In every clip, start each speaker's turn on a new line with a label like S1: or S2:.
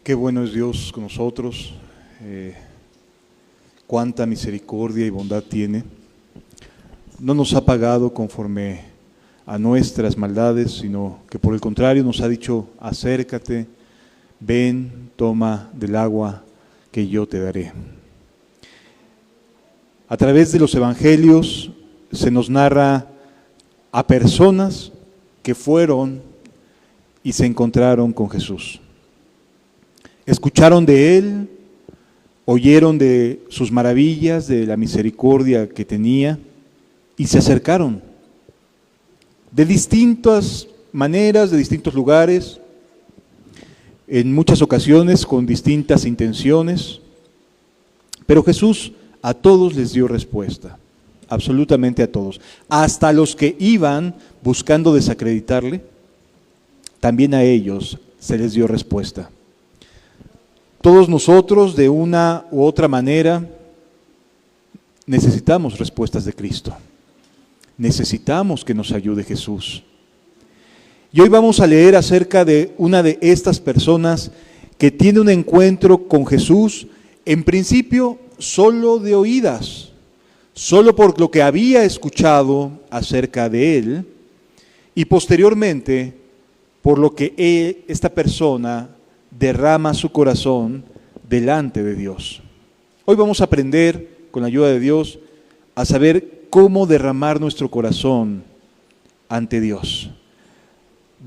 S1: Qué bueno es Dios con nosotros, cuánta misericordia y bondad tiene. No nos ha pagado conforme a nuestras maldades, sino que por el contrario nos ha dicho: acércate, ven, toma del agua que yo te daré. A través de los evangelios se nos narra a personas que fueron y se encontraron con Jesús. Escucharon de Él, oyeron de sus maravillas, de la misericordia que tenía, y se acercaron de distintas maneras, de distintos lugares, en muchas ocasiones con distintas intenciones, pero Jesús a todos les dio respuesta, absolutamente a todos, hasta los que iban buscando desacreditarle, también a ellos se les dio respuesta. Todos nosotros, de una u otra manera, necesitamos respuestas de Cristo. Necesitamos que nos ayude Jesús. Y hoy vamos a leer acerca de una de estas personas que tiene un encuentro con Jesús, en principio solo de oídas, solo por lo que había escuchado acerca de Él, y posteriormente por lo que esta persona derrama su corazón delante de Dios. Hoy vamos a aprender, con la ayuda de Dios, a saber cómo derramar nuestro corazón ante Dios.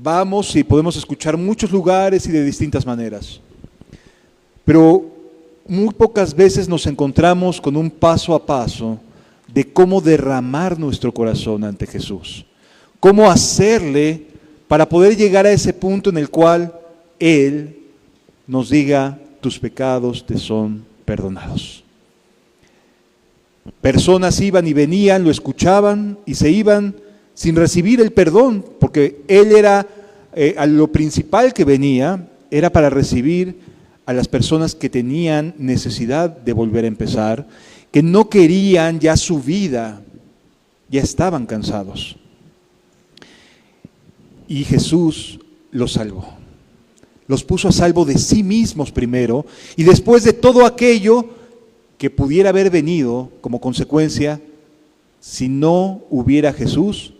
S1: Vamos y podemos escuchar muchos lugares y de distintas maneras, pero muy pocas veces nos encontramos con un paso a paso de cómo derramar nuestro corazón ante Jesús, cómo hacerle para poder llegar a ese punto en el cual Él nos diga: tus pecados te son perdonados. Personas iban y venían, lo escuchaban y se iban sin recibir el perdón, porque Él era, a lo principal que venía, era para recibir a las personas que tenían necesidad de volver a empezar, que no querían ya su vida, ya estaban cansados. Y Jesús los salvó. Los puso a salvo de sí mismos primero, y después de todo aquello que pudiera haber venido como consecuencia si no hubiera Jesús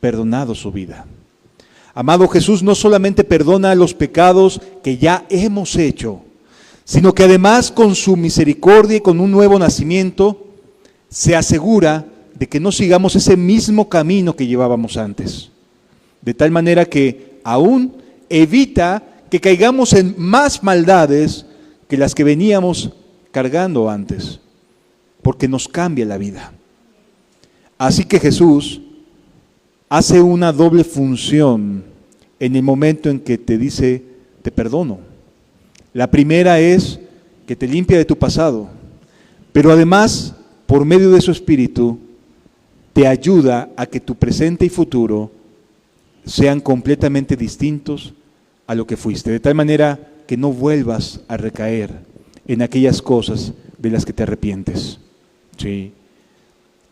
S1: perdonado su vida. Amado, Jesús no solamente perdona los pecados que ya hemos hecho, sino que además con su misericordia y con un nuevo nacimiento se asegura de que no sigamos ese mismo camino que llevábamos antes. De tal manera que aún evita que caigamos en más maldades que las que veníamos cargando antes, porque nos cambia la vida. Así que Jesús hace una doble función en el momento en que te dice: te perdono. La primera es que te limpia de tu pasado, pero además, por medio de su Espíritu, te ayuda a que tu presente y futuro sean completamente distintos a lo que fuiste, de tal manera que no vuelvas a recaer en aquellas cosas de las que te arrepientes. ¿Sí?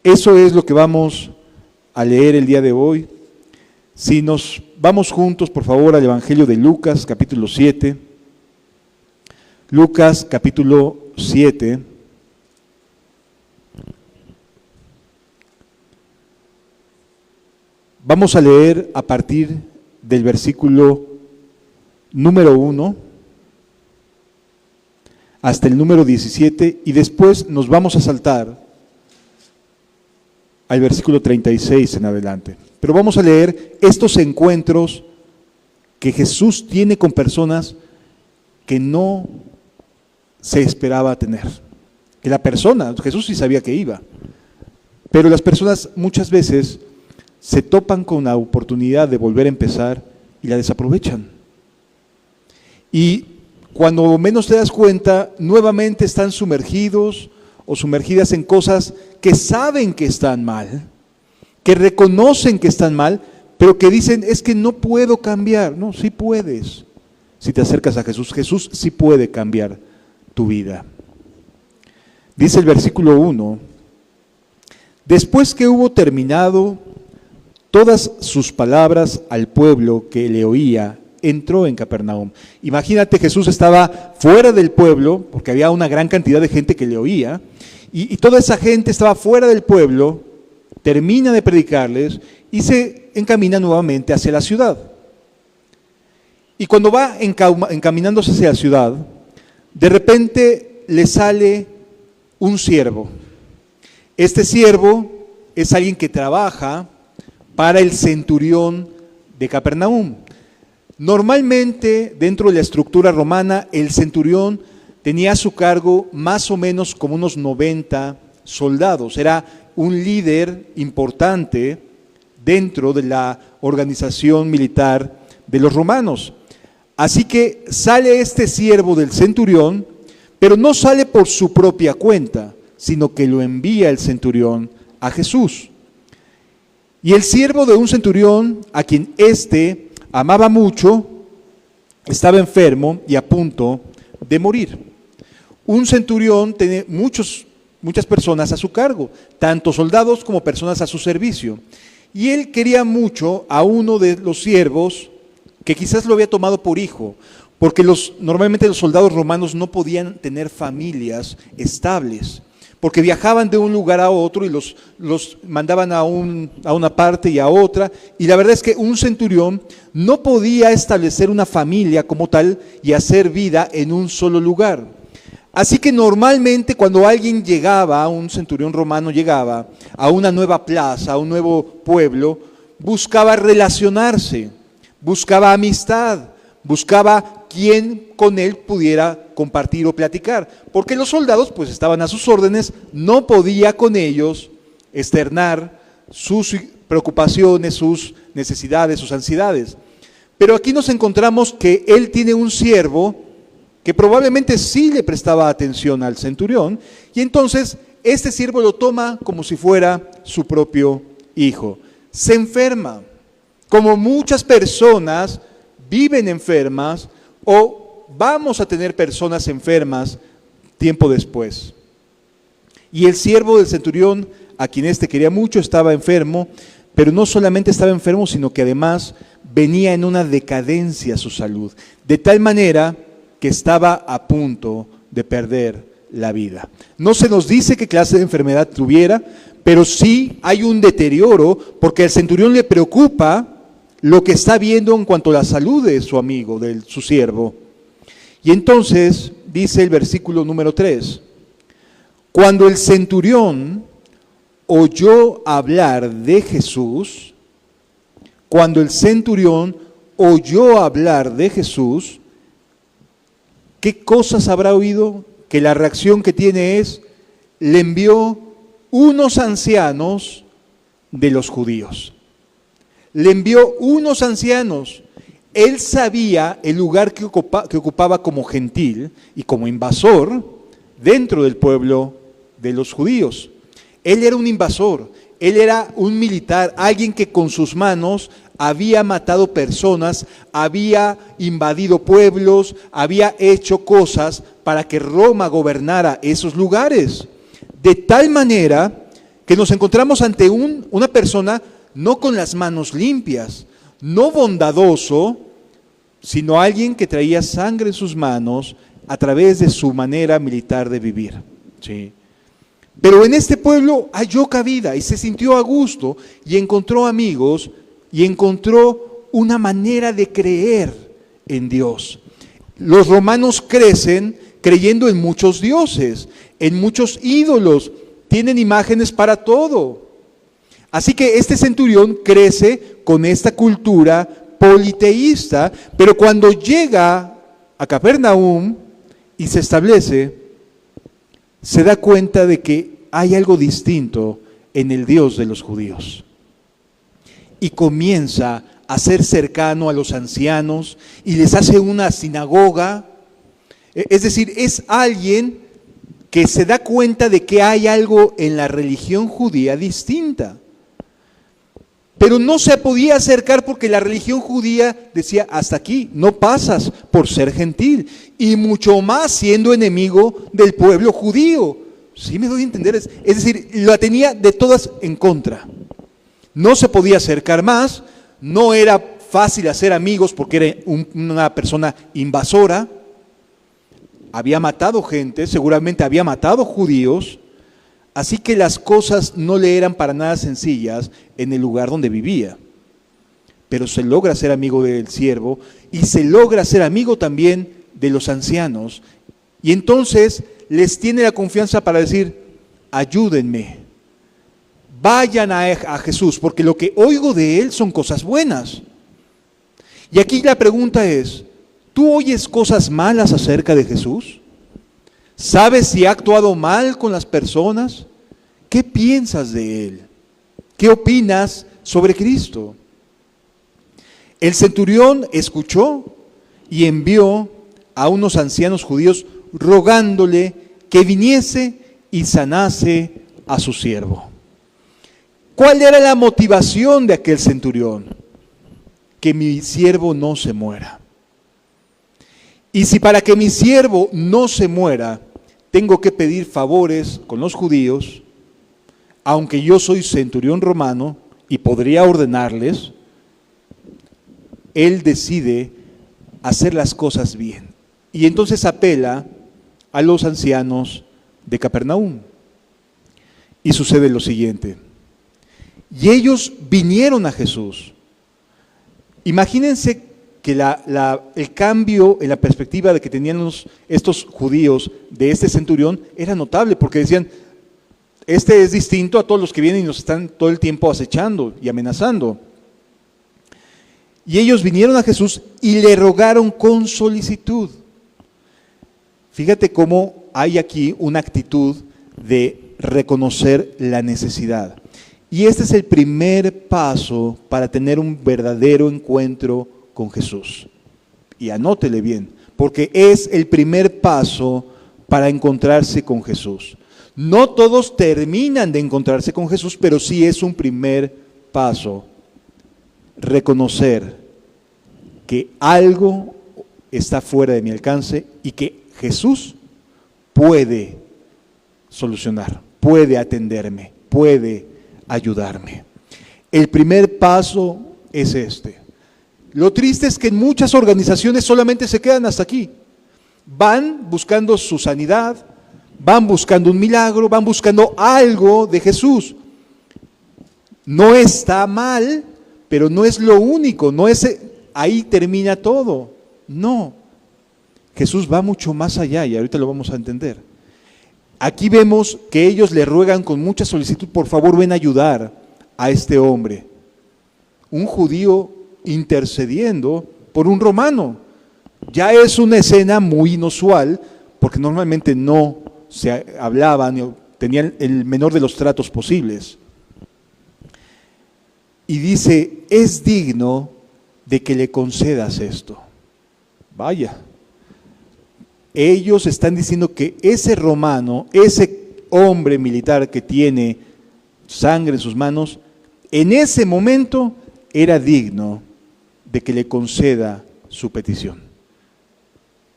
S1: Eso es lo que vamos a leer el día de hoy. Si nos vamos juntos, por favor, al Evangelio de Lucas, capítulo 7. Lucas, capítulo 7. Vamos a leer a partir del versículo número 1 hasta el número 17, y después nos vamos a saltar al versículo 36 en adelante. Pero vamos a leer estos encuentros que Jesús tiene con personas que no se esperaba tener. Que la persona, Jesús sí sabía que iba, pero las personas muchas veces se topan con la oportunidad de volver a empezar y la desaprovechan. Y cuando menos te das cuenta, nuevamente están sumergidos o sumergidas en cosas que saben que están mal, que reconocen que están mal, pero que dicen: es que no puedo cambiar. No, sí puedes. Si te acercas a Jesús, Jesús sí puede cambiar tu vida. Dice el versículo 1: después que hubo terminado todas sus palabras al pueblo que le oía entró en Capernaum. Imagínate, Jesús estaba fuera del pueblo, porque había una gran cantidad de gente que le oía, y toda esa gente estaba fuera del pueblo, termina de predicarles y se encamina nuevamente hacia la ciudad. Y cuando va encaminándose hacia la ciudad, de repente le sale un siervo. Este siervo es alguien que trabaja para el centurión de Capernaum. Normalmente, dentro de la estructura romana, el centurión tenía a su cargo más o menos como unos 90 soldados. Era un líder importante dentro de la organización militar de los romanos. Así que sale este siervo del centurión, pero no sale por su propia cuenta, sino que lo envía el centurión a Jesús. Y el siervo de un centurión, a quien éste amaba mucho, estaba enfermo y a punto de morir. Un centurión tiene muchas personas a su cargo, tanto soldados como personas a su servicio. Y él quería mucho a uno de los siervos que quizás lo había tomado por hijo, porque normalmente los soldados romanos no podían tener familias estables, porque viajaban de un lugar a otro y los mandaban a una parte y a otra, y la verdad es que un centurión no podía establecer una familia como tal y hacer vida en un solo lugar. Así que normalmente cuando alguien llegaba, un centurión romano llegaba a una nueva plaza, a un nuevo pueblo, buscaba relacionarse, buscaba amistad, buscaba quien con él pudiera compartir o platicar, porque los soldados pues estaban a sus órdenes, no podía con ellos externar sus preocupaciones, sus necesidades, sus ansiedades. Pero aquí nos encontramos que él tiene un siervo que probablemente sí le prestaba atención al centurión, y entonces este siervo lo toma como si fuera su propio hijo. Se enferma, como muchas personas viven enfermas o vamos a tener personas enfermas tiempo después. Y el siervo del centurión, a quien éste quería mucho, estaba enfermo, pero no solamente estaba enfermo, sino que además venía en una decadencia su salud, de tal manera que estaba a punto de perder la vida. No se nos dice qué clase de enfermedad tuviera, pero sí hay un deterioro, porque al centurión le preocupa lo que está viendo en cuanto a la salud de su amigo, de su siervo. Y entonces dice el versículo número 3, cuando el centurión oyó hablar de Jesús, ¿qué cosas habrá oído? Que la reacción que tiene es, le envió unos ancianos de los judíos. Le envió unos ancianos. Él sabía el lugar que ocupaba como gentil y como invasor dentro del pueblo de los judíos. Él era un invasor, él era un militar, alguien que con sus manos había matado personas, había invadido pueblos, había hecho cosas para que Roma gobernara esos lugares. De tal manera que nos encontramos ante una persona no con las manos limpias, no bondadoso, sino alguien que traía sangre en sus manos a través de su manera militar de vivir. ¿Sí? Pero en este pueblo halló cabida y se sintió a gusto y encontró amigos y encontró una manera de creer en Dios. Los romanos crecen creyendo en muchos dioses, en muchos ídolos, tienen imágenes para todo. Así que este centurión crece con esta cultura politeísta, pero cuando llega a Capernaum y se establece, se da cuenta de que hay algo distinto en el Dios de los judíos. Y comienza a ser cercano a los ancianos y les hace una sinagoga. Es decir, es alguien que se da cuenta de que hay algo en la religión judía distinta. Pero no se podía acercar porque la religión judía decía, hasta aquí, no pasas por ser gentil, y mucho más siendo enemigo del pueblo judío. ¿Sí me doy a entender? Es decir, la tenía de todas en contra. No se podía acercar más, no era fácil hacer amigos porque era una persona invasora, había matado gente, seguramente había matado judíos, así que las cosas no le eran para nada sencillas en el lugar donde vivía. Pero se logra ser amigo del siervo y se logra ser amigo también de los ancianos. Y entonces les tiene la confianza para decir, ayúdenme, vayan a Jesús, porque lo que oigo de él son cosas buenas. Y aquí la pregunta es, ¿tú oyes cosas malas acerca de Jesús? ¿Sabes si ha actuado mal con las personas? ¿Qué piensas de él? ¿Qué opinas sobre Cristo? El centurión escuchó y envió a unos ancianos judíos rogándole que viniese y sanase a su siervo. ¿Cuál era la motivación de aquel centurión? Que mi siervo no se muera. Y si para que mi siervo no se muera, tengo que pedir favores con los judíos, aunque yo soy centurión romano y podría ordenarles, él decide hacer las cosas bien. Y entonces apela a los ancianos de Capernaum. Y sucede lo siguiente. Y ellos vinieron a Jesús. Imagínense que el cambio en la perspectiva de que tenían estos judíos de este centurión era notable, porque decían, este es distinto a todos los que vienen y nos están todo el tiempo acechando y amenazando. Y ellos vinieron a Jesús y le rogaron con solicitud. Fíjate cómo hay aquí una actitud de reconocer la necesidad. Y este es el primer paso para tener un verdadero encuentro con Jesús. Y anótele bien, porque es el primer paso para encontrarse con Jesús. No todos terminan de encontrarse con Jesús, pero sí es un primer paso. Reconocer que algo está fuera de mi alcance y que Jesús puede solucionar, puede atenderme, puede ayudarme. El primer paso es este. Lo triste es que en muchas organizaciones solamente se quedan hasta aquí. Van buscando su sanidad, van buscando un milagro, van buscando algo de Jesús. No está mal, pero no es lo único, no es ahí termina todo. No. Jesús va mucho más allá y ahorita lo vamos a entender. Aquí vemos que ellos le ruegan con mucha solicitud, por favor ven a ayudar a este hombre. Un judío intercediendo por un romano. Ya es una escena muy inusual, porque normalmente no se hablaban o tenían el menor de los tratos posibles. Y dice, es digno de que le concedas esto. Vaya. Ellos están diciendo que ese romano, ese hombre militar que tiene sangre en sus manos, en ese momento era digno de que le conceda su petición.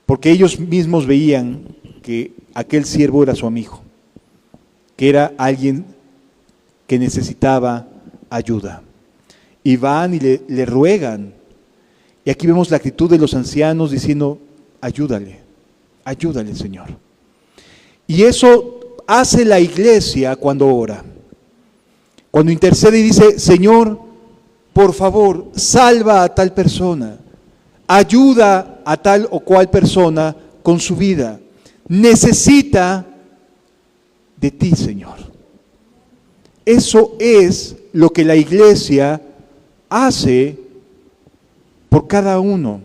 S1: Porque ellos mismos veían que aquel siervo era su amigo, que era alguien que necesitaba ayuda. Y van y le ruegan. Y aquí vemos la actitud de los ancianos diciendo, ayúdale, Señor. Y eso hace la iglesia cuando ora. Cuando intercede y dice, Señor, por favor, salva a tal persona, ayuda a tal o cual persona con su vida. Necesita de ti, Señor. Eso es lo que la iglesia hace por cada uno.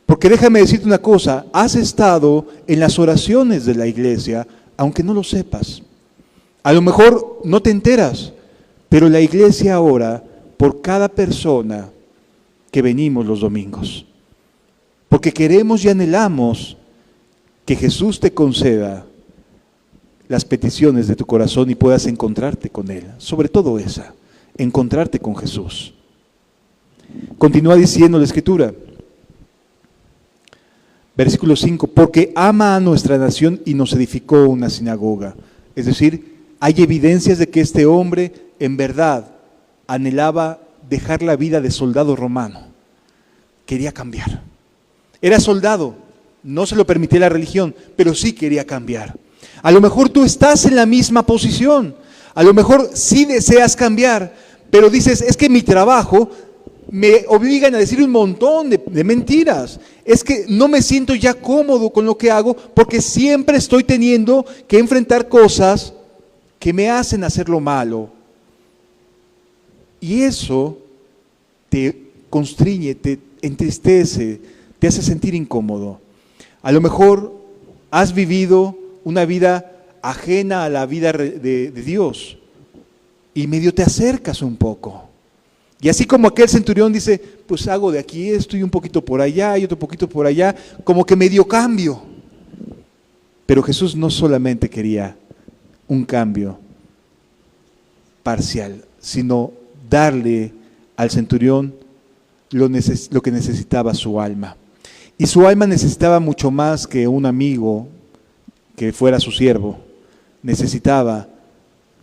S1: Porque déjame decirte una cosa, has estado en las oraciones de la iglesia, aunque no lo sepas. A lo mejor no te enteras, pero la iglesia ora por cada persona que venimos los domingos. Porque queremos y anhelamos que Jesús te conceda las peticiones de tu corazón y puedas encontrarte con Él. Sobre todo esa, encontrarte con Jesús. Continúa diciendo la Escritura. Versículo 5, porque ama a nuestra nación y nos edificó una sinagoga. Es decir, hay evidencias de que este hombre en verdad anhelaba dejar la vida de soldado romano. quería cambiar. Era soldado, no se lo permitía la religión, pero sí quería cambiar. A lo mejor tú estás en la misma posición, a lo mejor sí deseas cambiar, pero dices, es que mi trabajo me obligan a decir un montón de mentiras. Es que no me siento ya cómodo con lo que hago porque siempre estoy teniendo que enfrentar cosas que me hacen hacer lo malo. Y eso te constriñe, te entristece, te hace sentir incómodo. A lo mejor has vivido una vida ajena a la vida de Dios y medio te acercas un poco. Y así como aquel centurión dice, pues hago de aquí esto y un poquito por allá y otro poquito por allá, como que medio cambio. Pero Jesús no solamente quería un cambio parcial, sino darle al centurión lo que necesitaba su alma. Y su alma necesitaba mucho más que un amigo que fuera su siervo. Necesitaba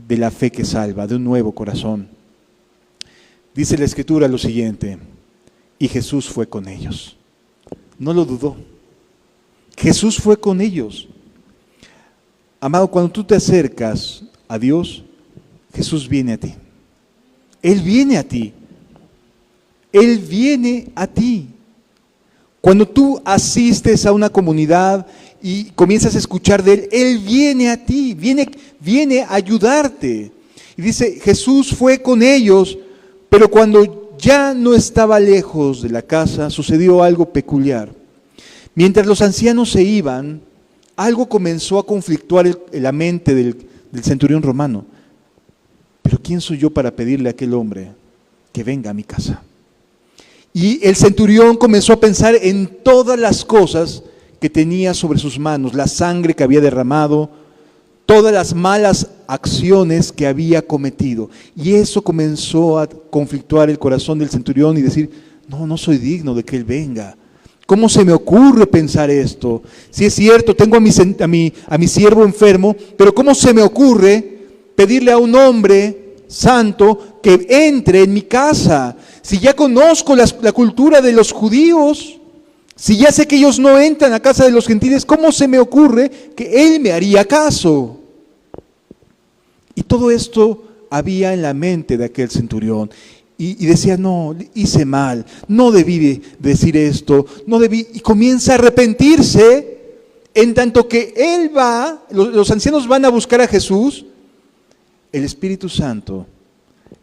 S1: de la fe que salva, de un nuevo corazón. Dice la Escritura lo siguiente, y Jesús fue con ellos. No lo dudó. Jesús fue con ellos. Amado, cuando tú te acercas a Dios, Jesús viene a ti. Él viene a ti. Él viene a ti. Cuando tú asistes a una comunidad y comienzas a escuchar de Él viene a ti, viene a ayudarte. Y dice, Jesús fue con ellos, pero cuando ya no estaba lejos de la casa, sucedió algo peculiar. Mientras los ancianos se iban, algo comenzó a conflictuar la mente del centurión romano. Pero ¿quién soy yo para pedirle a aquel hombre que venga a mi casa? Y el centurión comenzó a pensar en todas las cosas que tenía sobre sus manos, la sangre que había derramado, todas las malas acciones que había cometido. Y eso comenzó a conflictuar el corazón del centurión y decir, no soy digno de que él venga. ¿Cómo se me ocurre pensar esto? Si es cierto, tengo a mi siervo enfermo, pero ¿cómo se me ocurre pedirle a un hombre santo que entre en mi casa? Si ya conozco la cultura de los judíos, si ya sé que ellos no entran a casa de los gentiles, ¿cómo se me ocurre que él me haría caso? Y todo esto había en la mente de aquel centurión. Y decía, no, hice mal, no debí decir esto, no debí. Y comienza a arrepentirse, en tanto que él va, los ancianos van a buscar a Jesús, el Espíritu Santo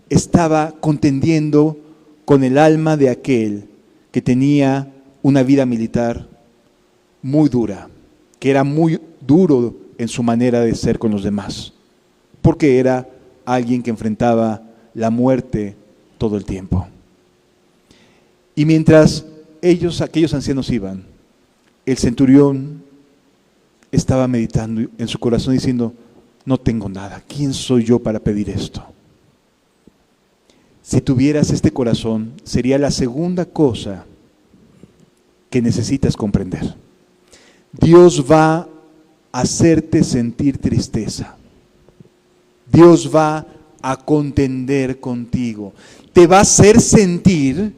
S1: estaba contendiendo con el alma de aquel que tenía una vida militar muy dura, que era muy duro en su manera de ser con los demás, porque era alguien que enfrentaba la muerte todo el tiempo. Y mientras aquellos ancianos iban, el centurión estaba meditando en su corazón diciendo, no tengo nada, ¿quién soy yo para pedir esto? Si tuvieras este corazón, sería la segunda cosa que necesitas comprender. Dios va a hacerte sentir tristeza. Dios va a contender contigo. Te va a hacer sentir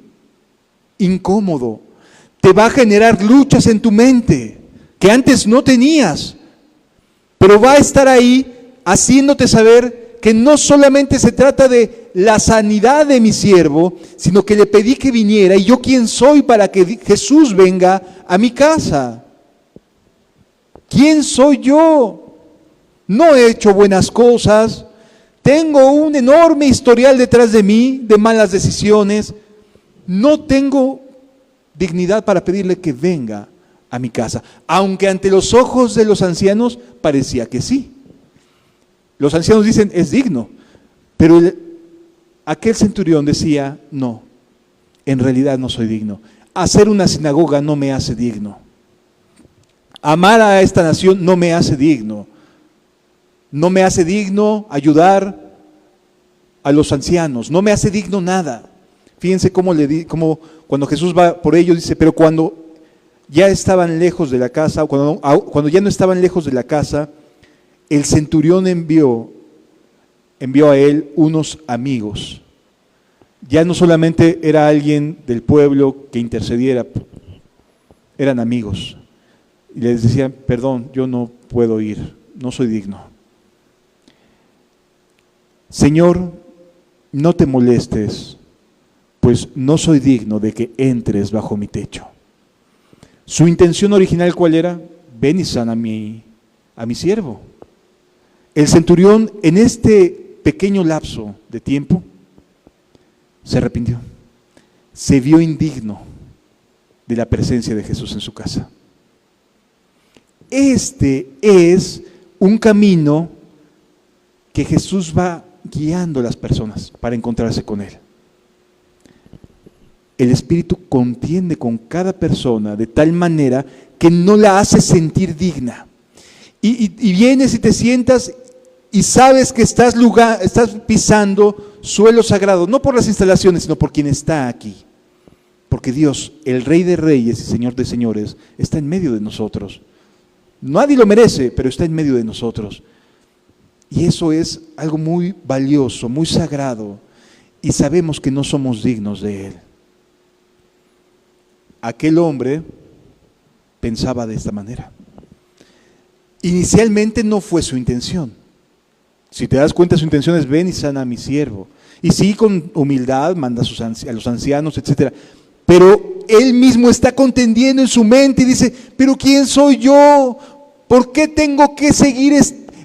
S1: incómodo. Te va a generar luchas en tu mente que antes no tenías. Pero va a estar ahí haciéndote saber que no solamente se trata de la sanidad de mi siervo, sino que le pedí que viniera y yo quién soy para que Jesús venga a mi casa. ¿Quién soy yo? No he hecho buenas cosas, tengo un enorme historial detrás de mí de malas decisiones, no tengo dignidad para pedirle que venga a mi casa, aunque ante los ojos de los ancianos parecía que sí. Los ancianos dicen, es digno, pero aquel centurión decía, no, en realidad no soy digno. Hacer una sinagoga no me hace digno. Amar a esta nación no me hace digno. No me hace digno ayudar a los ancianos, no me hace digno nada. Fíjense cómo cuando Jesús va por ellos dice, pero cuando ya estaban lejos de la casa, cuando ya no estaban lejos de la casa, el centurión envió a él unos amigos Ya no solamente era alguien del pueblo que intercediera, eran amigos. Y les decía, perdón, yo no puedo ir, no soy digno. Señor, no te molestes, pues no soy digno de que entres bajo mi techo. Su intención original, ¿cuál era? Ven y sana a mi siervo. El centurión, en este pequeño lapso de tiempo, se arrepintió. Se vio indigno de la presencia de Jesús en su casa. Este es un camino que Jesús va guiando a las personas para encontrarse con Él. El Espíritu contiende con cada persona de tal manera que no la hace sentir digna. Y vienes y te sientas y sabes que estás pisando suelo sagrado, no por las instalaciones, sino por quien está aquí. Porque Dios, el Rey de Reyes y Señor de Señores, está en medio de nosotros. Nadie lo merece, pero está en medio de nosotros. Y eso es algo muy valioso, muy sagrado, y sabemos que no somos dignos de Él. Aquel hombre pensaba de esta manera. Inicialmente no fue su intención. Si te das cuenta, su intención es ven y sana a mi siervo. Y sí, con humildad manda a los ancianos, etc. Pero él mismo está contendiendo en su mente y dice, pero ¿quién soy yo? ¿Por qué tengo que seguir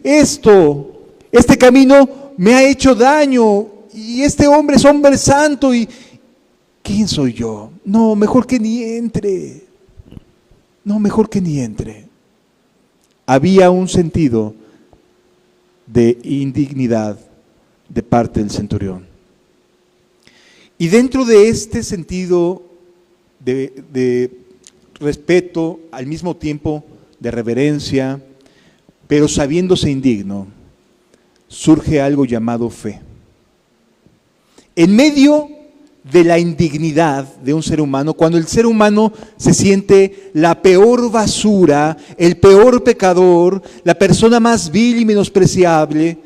S1: esto? Este camino me ha hecho daño y este hombre es hombre santo y ¿quién soy yo? No, mejor que ni entre. No, mejor que ni entre. Había un sentido de indignidad de parte del centurión. Y dentro de este sentido de respeto, al mismo tiempo de reverencia, pero sabiéndose indigno, surge algo llamado fe. En medio de la indignidad de un ser humano, cuando el ser humano se siente la peor basura, el peor pecador, la persona más vil y menospreciable,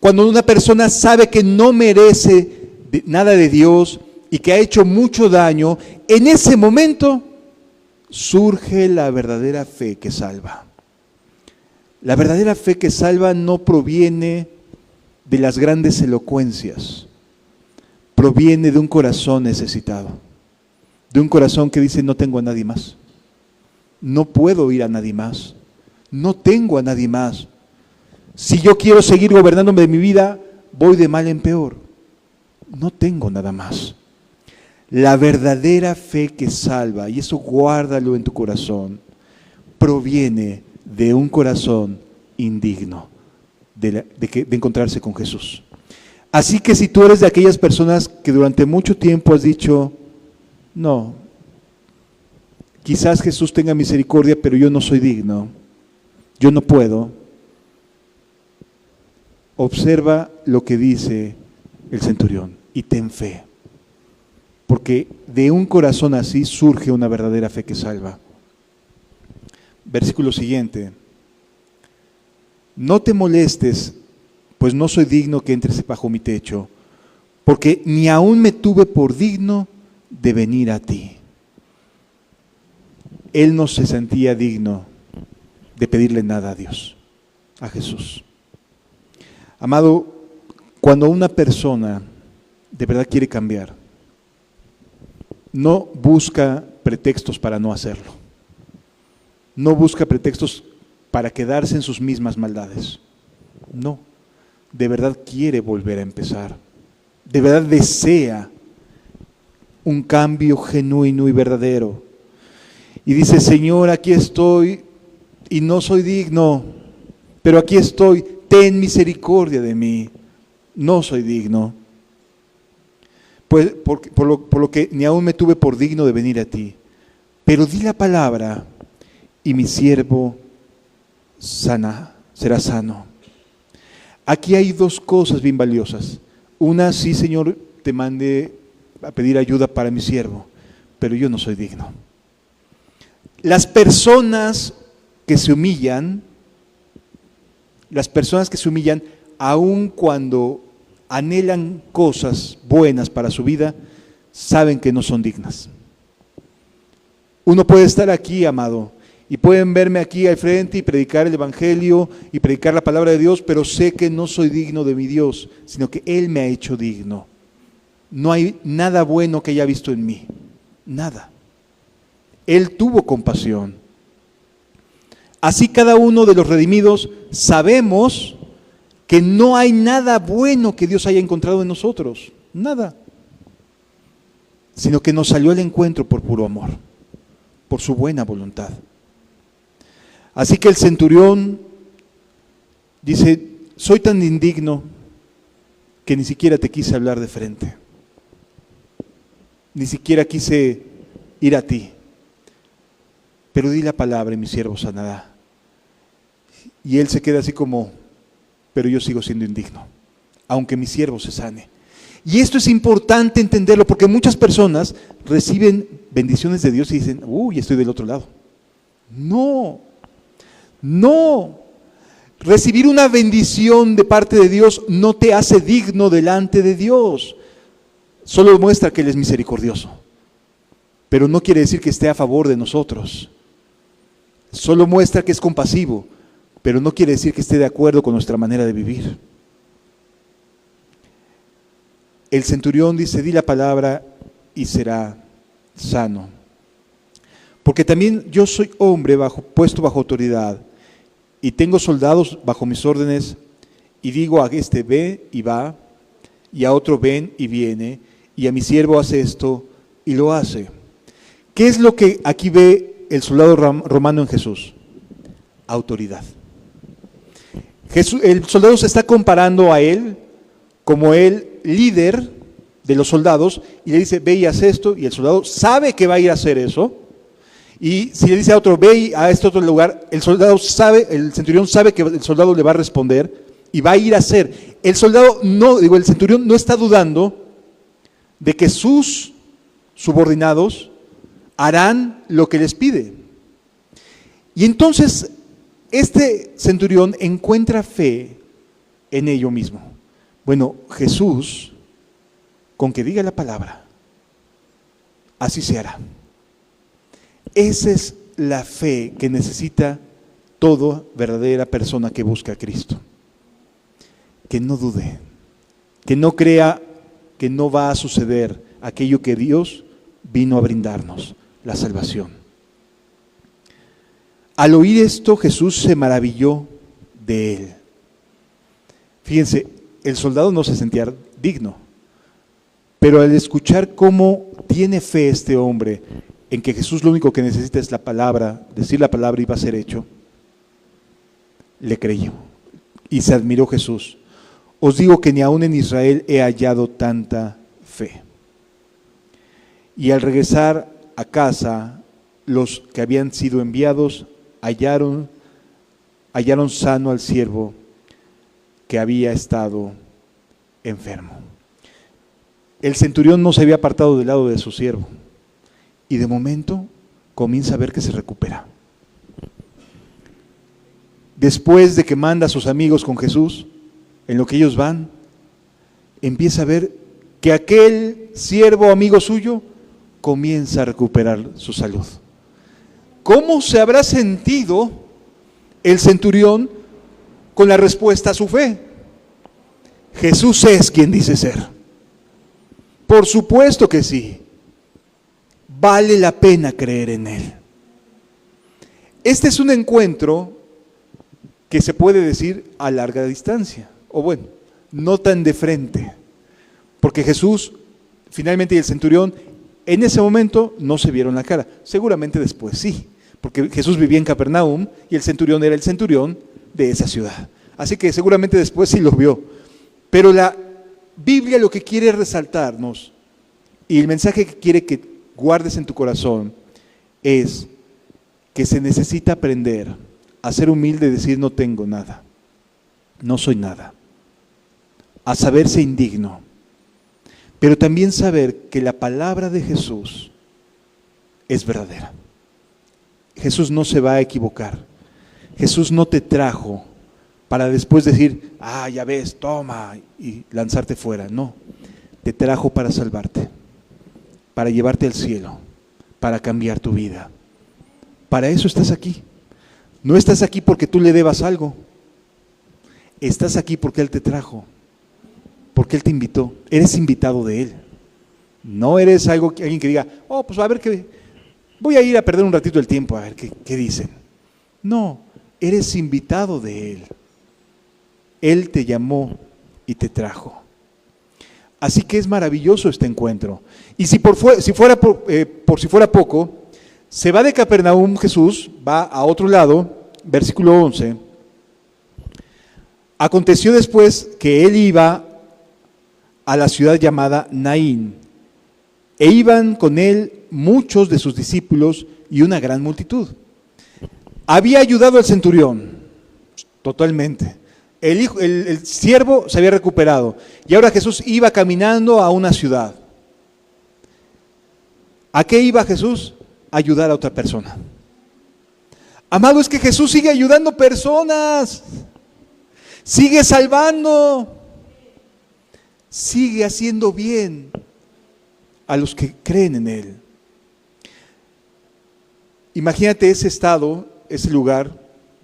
S1: cuando una persona sabe que no merece nada de Dios y que ha hecho mucho daño, en ese momento surge la verdadera fe que salva. La verdadera fe que salva no proviene de las grandes elocuencias, proviene de un corazón necesitado, de un corazón que dice no tengo a nadie más, no puedo ir a nadie más, no tengo a nadie más. Si yo quiero seguir gobernándome de mi vida, voy de mal en peor, no tengo nada más. La verdadera fe que salva, y eso guárdalo en tu corazón, proviene de un corazón indigno de encontrarse con Jesús. Así que si tú eres de aquellas personas que durante mucho tiempo has dicho, no, quizás Jesús tenga misericordia, pero yo no soy digno, yo no puedo, observa lo que dice el centurión y ten fe, porque de un corazón así surge una verdadera fe que salva. Versículo siguiente, no te molestes, pues no soy digno que entres bajo mi techo, porque ni aún me tuve por digno de venir a ti. Él no se sentía digno de pedirle nada a Dios, a Jesús. Amado, cuando una persona de verdad quiere cambiar, no busca pretextos para no hacerlo. No busca pretextos para quedarse en sus mismas maldades. No. De verdad quiere volver a empezar, de verdad desea un cambio genuino y verdadero. Y dice, Señor, aquí estoy y no soy digno, pero aquí estoy, ten misericordia de mí, no soy digno. Pues, por lo que ni aún me tuve por digno de venir a ti, pero di la palabra y mi siervo será sano. Aquí hay dos cosas bien valiosas. Una, sí, Señor, te mandé a pedir ayuda para mi siervo, pero yo no soy digno. Las personas que se humillan, aun cuando anhelan cosas buenas para su vida, saben que no son dignas. Uno puede estar aquí, amado, y pueden verme aquí al frente y predicar el Evangelio y predicar la palabra de Dios, pero sé que no soy digno de mi Dios, sino que Él me ha hecho digno. No hay nada bueno que haya visto en mí, nada. Él tuvo compasión. Así cada uno de los redimidos sabemos que no hay nada bueno que Dios haya encontrado en nosotros, nada, sino que nos salió al encuentro por puro amor, por su buena voluntad. Así que el centurión dice, soy tan indigno que ni siquiera te quise hablar de frente, ni siquiera quise ir a ti, pero di la palabra y mi siervo sanará. Y él se queda así como, pero yo sigo siendo indigno, aunque mi siervo se sane. Y esto es importante entenderlo, porque muchas personas reciben bendiciones de Dios y dicen, uy, estoy del otro lado. No, no. Recibir una bendición de parte de Dios no te hace digno delante de Dios. Solo muestra que Él es misericordioso, pero no quiere decir que esté a favor de nosotros. Solo muestra que es compasivo, pero no quiere decir que esté de acuerdo con nuestra manera de vivir. El centurión dice, di la palabra y será sano. Porque también yo soy hombre puesto bajo autoridad, y tengo soldados bajo mis órdenes, y digo a este ve y va, y a otro ven y viene, y a mi siervo hace esto y lo hace. ¿Qué es lo que aquí ve el soldado romano en Jesús? Autoridad. El soldado se está comparando a él como el líder de los soldados y le dice, ve y haz esto, y el soldado sabe que va a ir a hacer eso. Y si le dice a otro, ve a este otro lugar, el centurión sabe que el soldado le va a responder y va a ir a hacer. El centurión no está dudando de que sus subordinados harán lo que les pide. Y entonces este centurión encuentra fe en ello mismo. Bueno, Jesús, con que diga la palabra, así se hará. Esa es la fe que necesita toda verdadera persona que busca a Cristo. Que no dude, que no crea que no va a suceder aquello que Dios vino a brindarnos, la salvación. Al oír esto, Jesús se maravilló de él. Fíjense, el soldado no se sentía digno, pero al escuchar cómo tiene fe este hombre en que Jesús lo único que necesita es la palabra, decir la palabra y va a ser hecho, le creyó y se admiró Jesús. Os digo que ni aún en Israel he hallado tanta fe. Y al regresar a casa, los que habían sido enviados hallaron sano al siervo que había estado enfermo. El centurión no se había apartado del lado de su siervo y de momento comienza a ver que se recupera. Después de que manda a sus amigos con Jesús, en lo que ellos van, empieza a ver que aquel siervo amigo suyo comienza a recuperar su salud. ¿Cómo se habrá sentido el centurión con la respuesta a su fe? Jesús es quien dice ser. Por supuesto que sí. Vale la pena creer en Él. Este es un encuentro que se puede decir a larga distancia, o bueno, no tan de frente, porque Jesús finalmente y el centurión en ese momento no se vieron la cara, seguramente después sí, porque Jesús vivía en Capernaum y el centurión era el centurión de esa ciudad, así que seguramente después sí los vio, pero la Biblia lo que quiere resaltarnos y el mensaje que quiere que guardes en tu corazón es que se necesita aprender a ser humilde y decir no tengo nada, no soy nada, a saberse indigno, pero también saber que la palabra de Jesús es verdadera. Jesús no se va a equivocar, Jesús no te trajo para después decir, ya ves, toma, y lanzarte fuera. No, te trajo para salvarte, para llevarte al cielo, para cambiar tu vida. Para eso estás aquí. No estás aquí porque tú le debas algo. Estás aquí porque Él te trajo, porque Él te invitó. Eres invitado de Él. No eres alguien que diga, pues a ver qué, voy a ir a perder un ratito el tiempo, a ver qué dicen. No, eres invitado de Él. Él te llamó y te trajo. Así que es maravilloso este encuentro. Y si si fuera poco, se va de Capernaum Jesús, va a otro lado, versículo 11. Aconteció después que Él iba a la ciudad llamada Naín, e iban con Él muchos de sus discípulos y una gran multitud. Había ayudado al centurión, totalmente. El siervo se había recuperado y ahora Jesús iba caminando a una ciudad. ¿A qué iba Jesús? A ayudar a otra persona. Amado, es que Jesús sigue ayudando personas, sigue salvando, sigue haciendo bien a los que creen en Él. Imagínate ese estado, ese lugar,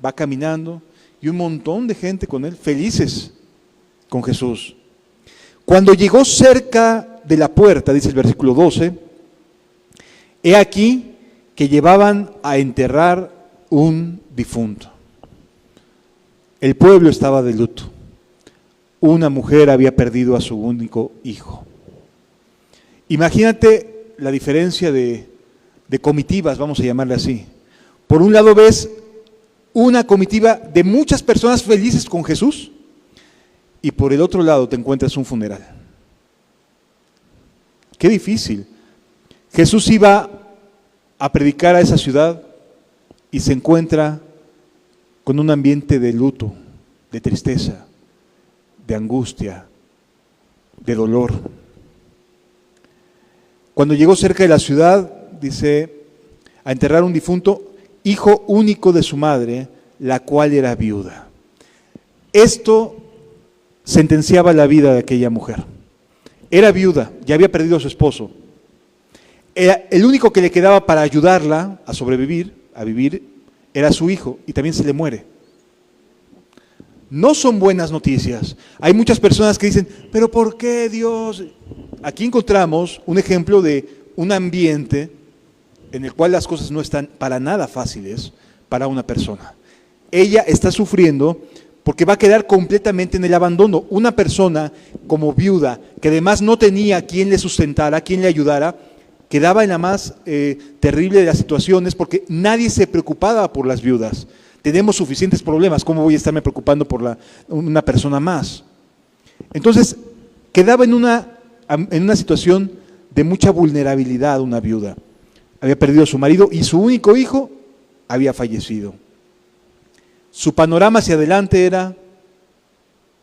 S1: va caminando y un montón de gente con Él, felices con Jesús. Cuando llegó cerca de la puerta, dice el versículo 12, he aquí que llevaban a enterrar un difunto. El pueblo estaba de luto. Una mujer había perdido a su único hijo. Imagínate la diferencia de comitivas, vamos a llamarle así. Por un lado ves una comitiva de muchas personas felices con Jesús y por el otro lado te encuentras un funeral. Qué difícil. Jesús iba a predicar a esa ciudad y se encuentra con un ambiente de luto, de tristeza, de angustia, de dolor. Cuando llegó cerca de la ciudad, dice, a enterrar un difunto, hijo único de su madre, la cual era viuda. Esto sentenciaba la vida de aquella mujer. Era viuda, ya había perdido a su esposo. El único que le quedaba para ayudarla a sobrevivir, a vivir, era su hijo y también se le muere. No son buenas noticias. Hay muchas personas que dicen, pero ¿por qué Dios? Aquí encontramos un ejemplo de un ambiente en el cual las cosas no están para nada fáciles para una persona. Ella está sufriendo porque va a quedar completamente en el abandono. Una persona como viuda, que además no tenía quien le sustentara, quien le ayudara, quedaba en la más terrible de las situaciones porque nadie se preocupaba por las viudas. Tenemos suficientes problemas, ¿cómo voy a estarme preocupando por una persona más? Entonces, quedaba en una situación de mucha vulnerabilidad una viuda. Había perdido a su marido y su único hijo había fallecido. Su panorama hacia adelante era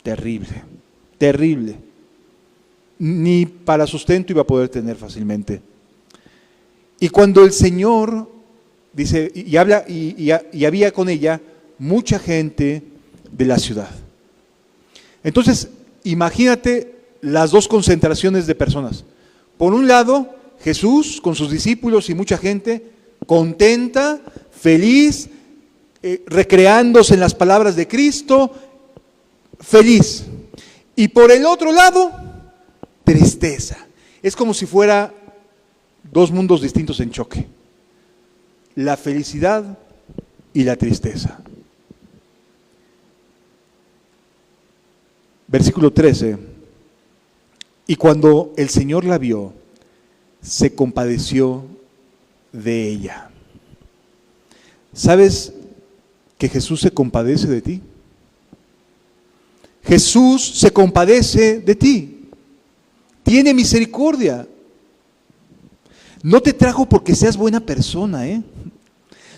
S1: terrible, terrible. Ni para sustento iba a poder tener fácilmente. Y cuando el Señor dice, y había con ella mucha gente de la ciudad. Entonces, imagínate las dos concentraciones de personas. Por un lado, Jesús con sus discípulos y mucha gente contenta, feliz, recreándose en las palabras de Cristo, feliz. Y por el otro lado, tristeza. Es como si fuera dos mundos distintos en choque. La felicidad y la tristeza. Versículo 13. Y cuando el Señor la vio, se compadeció de ella. ¿Sabes que Jesús se compadece de ti? Jesús se compadece de ti. Tiene misericordia. No te trajo porque seas buena persona,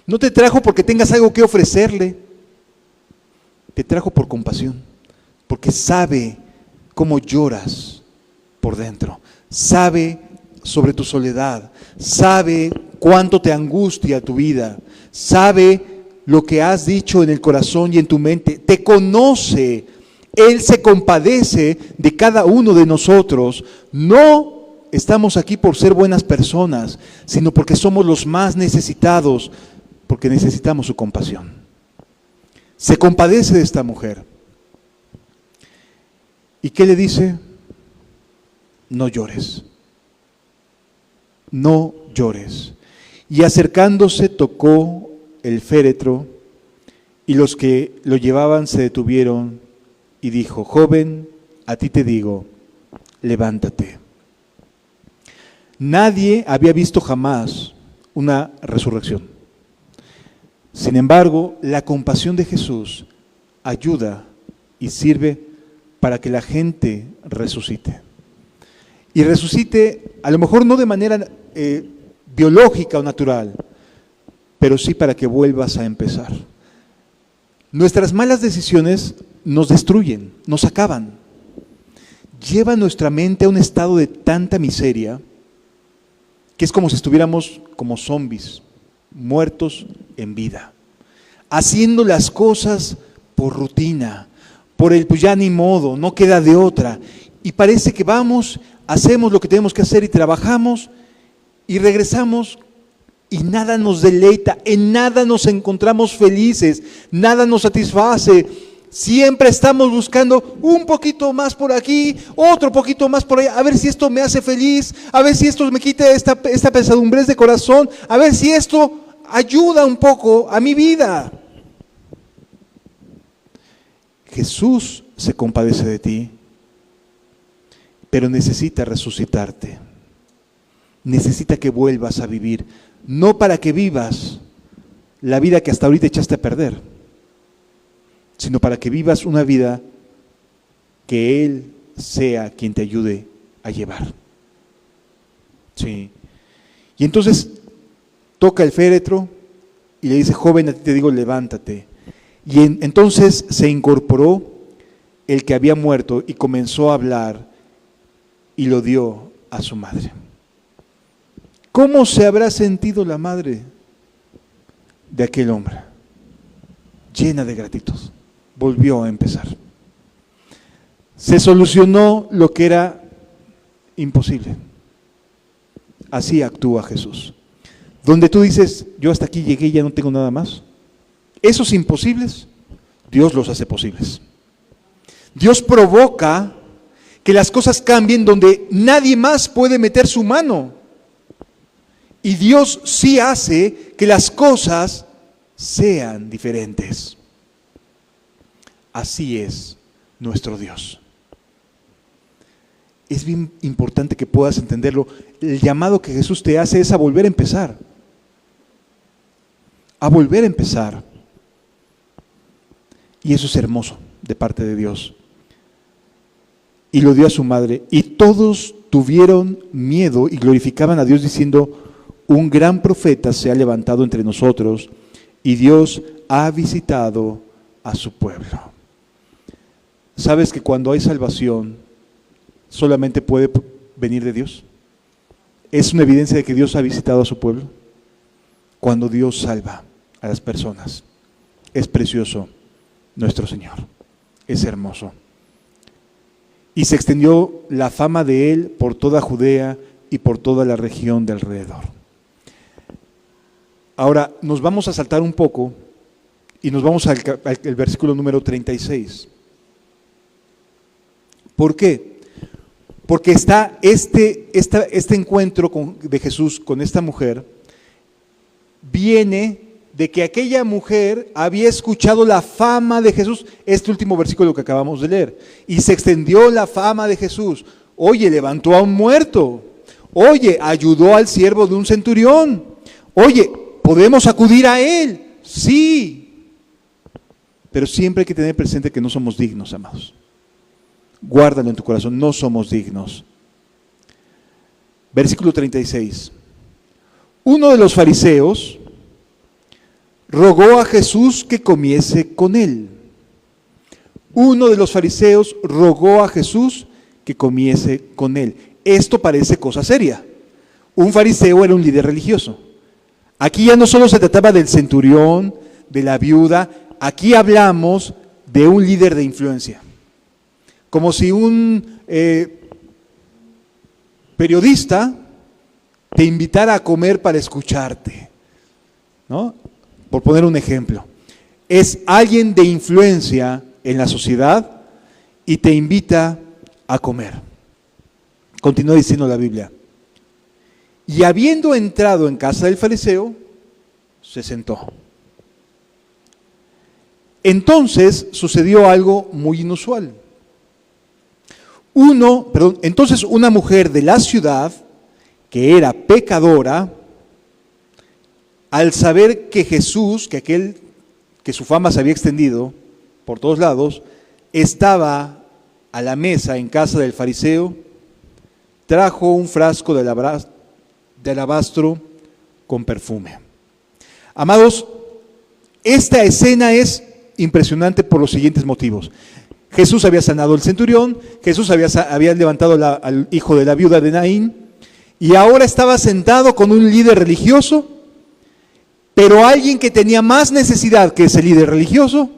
S1: No te trajo porque tengas algo que ofrecerle. Te trajo por compasión, porque sabe cómo lloras por dentro. Sabe sobre tu soledad. Sabe cuánto te angustia tu vida. Sabe lo que has dicho en el corazón y en tu mente. Te conoce. Él se compadece de cada uno de nosotros. No estamos aquí por ser buenas personas, sino porque somos los más necesitados, porque necesitamos su compasión. Se compadece de esta mujer. ¿Y qué le dice? No llores. No llores. Y acercándose tocó el féretro, y los que lo llevaban se detuvieron, y dijo: joven, a ti te digo, levántate. Nadie había visto jamás una resurrección. Sin embargo, la compasión de Jesús ayuda y sirve para que la gente resucite. Y resucite, a lo mejor no de manera biológica o natural, pero sí para que vuelvas a empezar. Nuestras malas decisiones nos destruyen, nos acaban. Llevan nuestra mente a un estado de tanta miseria que es como si estuviéramos como zombies, muertos en vida, haciendo las cosas por rutina, por el pues ya ni modo, no queda de otra. Y parece que vamos, hacemos lo que tenemos que hacer y trabajamos y regresamos y nada nos deleita, en nada nos encontramos felices, nada nos satisface. Siempre estamos buscando un poquito más por aquí, otro poquito más por allá, a ver si esto me hace feliz, a ver si esto me quita esta pesadumbrez de corazón, a ver si esto ayuda un poco a mi vida. Jesús se compadece de ti, pero necesita resucitarte. Necesita que vuelvas a vivir, no para que vivas la vida que hasta ahorita echaste a perder, sino para que vivas una vida que Él sea quien te ayude a llevar. Sí. Y entonces toca el féretro y le dice: joven, a ti te digo, levántate. Y entonces se incorporó el que había muerto y comenzó a hablar y lo dio a su madre. ¿Cómo se habrá sentido la madre de aquel hombre? Llena de gratitud. Volvió a empezar. Se solucionó lo que era imposible. Así actúa Jesús. Donde tú dices: yo hasta aquí llegué y ya no tengo nada más. Esos imposibles, Dios los hace posibles. Dios provoca que las cosas cambien donde nadie más puede meter su mano. Y Dios sí hace que las cosas sean diferentes. Así es nuestro Dios. Es bien importante que puedas entenderlo. El llamado que Jesús te hace es a volver a empezar. A volver a empezar. Y eso es hermoso de parte de Dios. Y lo dio a su madre. Y todos tuvieron miedo y glorificaban a Dios diciendo: un gran profeta se ha levantado entre nosotros y Dios ha visitado a su pueblo. ¿Sabes que cuando hay salvación solamente puede venir de Dios? Es una evidencia de que Dios ha visitado a su pueblo. Cuando Dios salva a las personas. Es precioso nuestro Señor. Es hermoso. Y se extendió la fama de Él por toda Judea y por toda la región de alrededor. Ahora nos vamos a saltar un poco y nos vamos al versículo número 36. ¿Por qué? Porque está este encuentro de Jesús con esta mujer, viene de que aquella mujer había escuchado la fama de Jesús, este último versículo que acabamos de leer, y se extendió la fama de Jesús. Oye, levantó a un muerto. Oye, ayudó al siervo de un centurión. Oye, ¿podemos acudir a Él? Sí. Pero siempre hay que tener presente que no somos dignos, amados. Guárdalo en tu corazón, no somos dignos. Versículo 36. Uno de los fariseos rogó a Jesús que comiese con él. Uno de los fariseos rogó a Jesús que comiese con él. Esto parece cosa seria. Un fariseo era un líder religioso. Aquí ya no solo se trataba del centurión, de la viuda. Aquí hablamos de un líder de influencia. Como si un periodista te invitara a comer para escucharte, ¿no? Por poner un ejemplo. Es alguien de influencia en la sociedad y te invita a comer. Continúa diciendo la Biblia. Y habiendo entrado en casa del fariseo, se sentó. Entonces sucedió algo muy inusual. Entonces una mujer de la ciudad, que era pecadora, al saber que Jesús, que su fama se había extendido por todos lados, estaba a la mesa en casa del fariseo, trajo un frasco de alabastro con perfume. Amados, esta escena es impresionante por los siguientes motivos. Jesús había sanado al centurión, Jesús había levantado al hijo de la viuda de Naín, y ahora estaba sentado con un líder religioso, pero alguien que tenía más necesidad que ese líder religioso,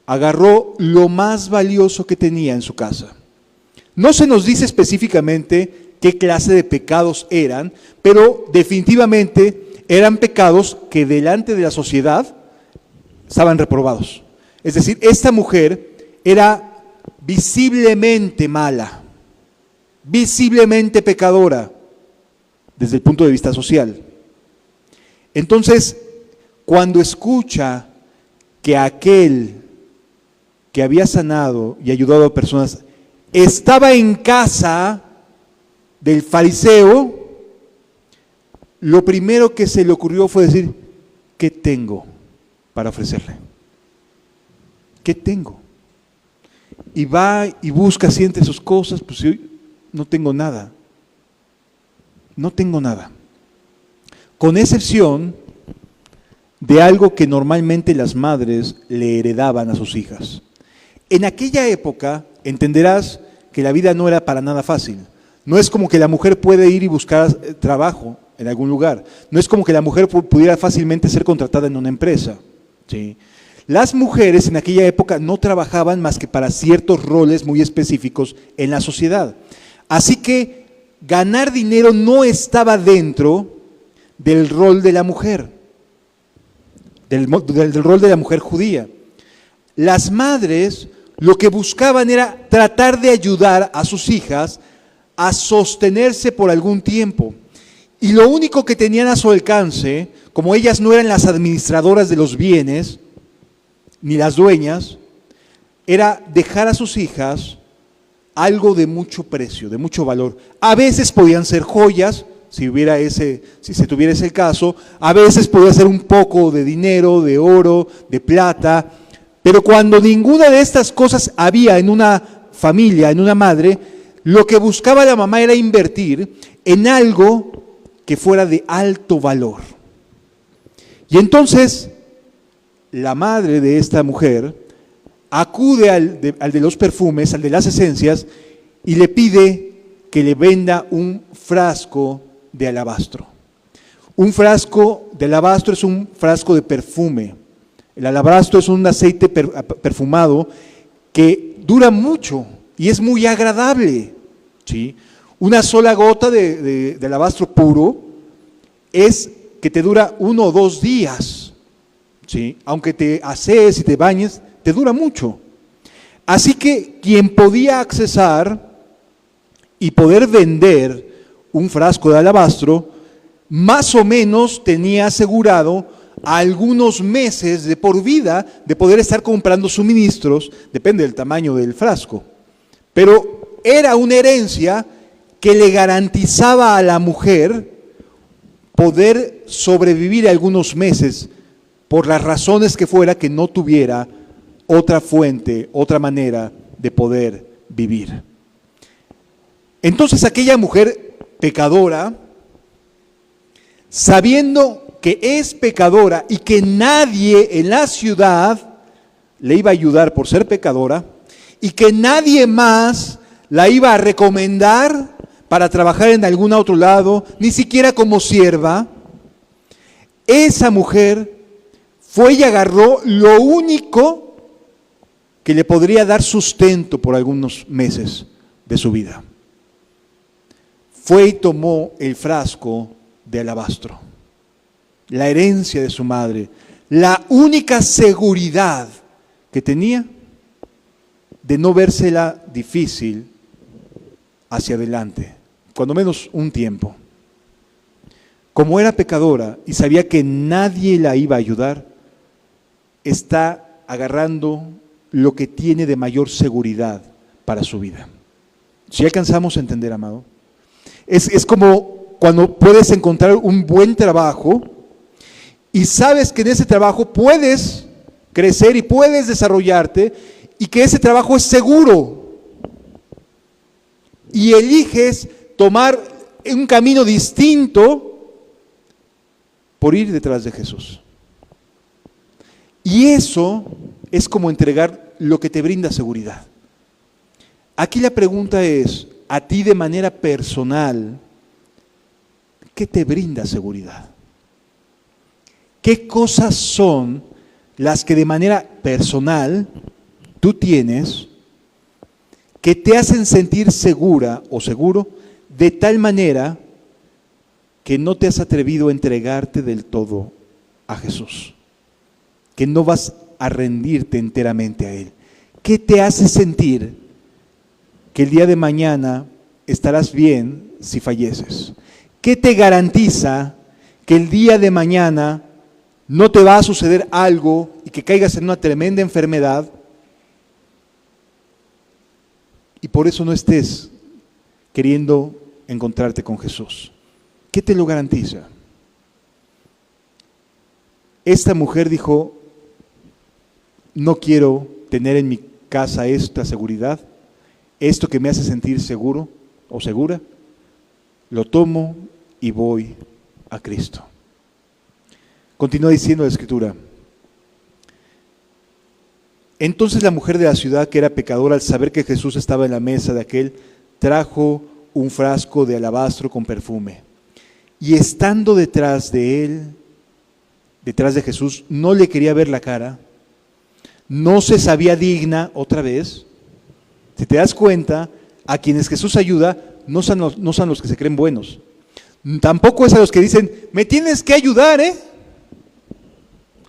S1: agarró lo más valioso que tenía en su casa. No se nos dice específicamente qué clase de pecados eran, pero definitivamente eran pecados que delante de la sociedad estaban reprobados. Es decir, esta mujer era visiblemente mala, visiblemente pecadora desde el punto de vista social. Entonces, cuando escucha que aquel que había sanado y ayudado a personas estaba en casa del fariseo, lo primero que se le ocurrió fue decir, ¿qué tengo para ofrecerle? ¿Qué tengo? Y va y busca así entre sus cosas, pues yo no tengo nada. No tengo nada. Con excepción de algo que normalmente las madres le heredaban a sus hijas. En aquella época, entenderás que la vida no era para nada fácil. No es como que la mujer puede ir y buscar trabajo en algún lugar. No es como que la mujer pudiera fácilmente ser contratada en una empresa. ¿Sí? Las mujeres en aquella época no trabajaban más que para ciertos roles muy específicos en la sociedad. Así que ganar dinero no estaba dentro del rol de la mujer, del rol de la mujer judía. Las madres lo que buscaban era tratar de ayudar a sus hijas a sostenerse por algún tiempo. Y lo único que tenían a su alcance, como ellas no eran las administradoras de los bienes, ni las dueñas, era dejar a sus hijas algo de mucho precio, de mucho valor. A veces podían ser joyas, si se tuviera ese caso, a veces podía ser un poco de dinero, de oro, de plata, pero cuando ninguna de estas cosas había en una familia, en una madre, lo que buscaba la mamá era invertir en algo que fuera de alto valor. Y entonces, la madre de esta mujer acude al de los perfumes, al de las esencias, y le pide que le venda un frasco de alabastro. Un frasco de alabastro es un frasco de perfume. El alabastro es un aceite perfumado que dura mucho y es muy agradable. ¿Sí? Una sola gota de alabastro puro es que te dura 1 o 2 días. ¿Sí? Aunque te asees y te bañes, te dura mucho. Así que quien podía accesar y poder vender un frasco de alabastro, más o menos tenía asegurado algunos meses de por vida de poder estar comprando suministros, depende del tamaño del frasco. Pero era una herencia que le garantizaba a la mujer poder sobrevivir algunos meses por las razones que fuera que no tuviera otra fuente, otra manera de poder vivir. Entonces aquella mujer pecadora, sabiendo que es pecadora y que nadie en la ciudad le iba a ayudar por ser pecadora y que nadie más la iba a recomendar para trabajar en algún otro lado, ni siquiera como sierva, esa mujer Fue y agarró lo único que le podría dar sustento por algunos meses de su vida. Fue y tomó el frasco de alabastro, la herencia de su madre, la única seguridad que tenía de no vérsela difícil hacia adelante, cuando menos un tiempo. Como era pecadora y sabía que nadie la iba a ayudar, está agarrando lo que tiene de mayor seguridad para su vida. ¿Sí alcanzamos a entender, amado? Es como cuando puedes encontrar un buen trabajo y sabes que en ese trabajo puedes crecer y puedes desarrollarte y que ese trabajo es seguro. Y eliges tomar un camino distinto por ir detrás de Jesús. Y eso es como entregar lo que te brinda seguridad. Aquí la pregunta es, a ti de manera personal, ¿qué te brinda seguridad? ¿Qué cosas son las que de manera personal tú tienes que te hacen sentir segura o seguro de tal manera que no te has atrevido a entregarte del todo a Jesús? Que no vas a rendirte enteramente a Él. ¿Qué te hace sentir que el día de mañana estarás bien si falleces? ¿Qué te garantiza que el día de mañana no te va a suceder algo y que caigas en una tremenda enfermedad y por eso no estés queriendo encontrarte con Jesús? ¿Qué te lo garantiza? Esta mujer dijo, no quiero tener en mi casa esta seguridad, esto que me hace sentir seguro o segura, lo tomo y voy a Cristo. Continúa diciendo la Escritura. Entonces la mujer de la ciudad, que era pecadora, al saber que Jesús estaba en la mesa de aquel, trajo un frasco de alabastro con perfume. Y estando detrás de él, detrás de Jesús, no le quería ver la cara, no se sabía digna otra vez. Si te das cuenta, a quienes Jesús ayuda no son los que se creen buenos. Tampoco es a los que dicen, me tienes que ayudar, ¿eh?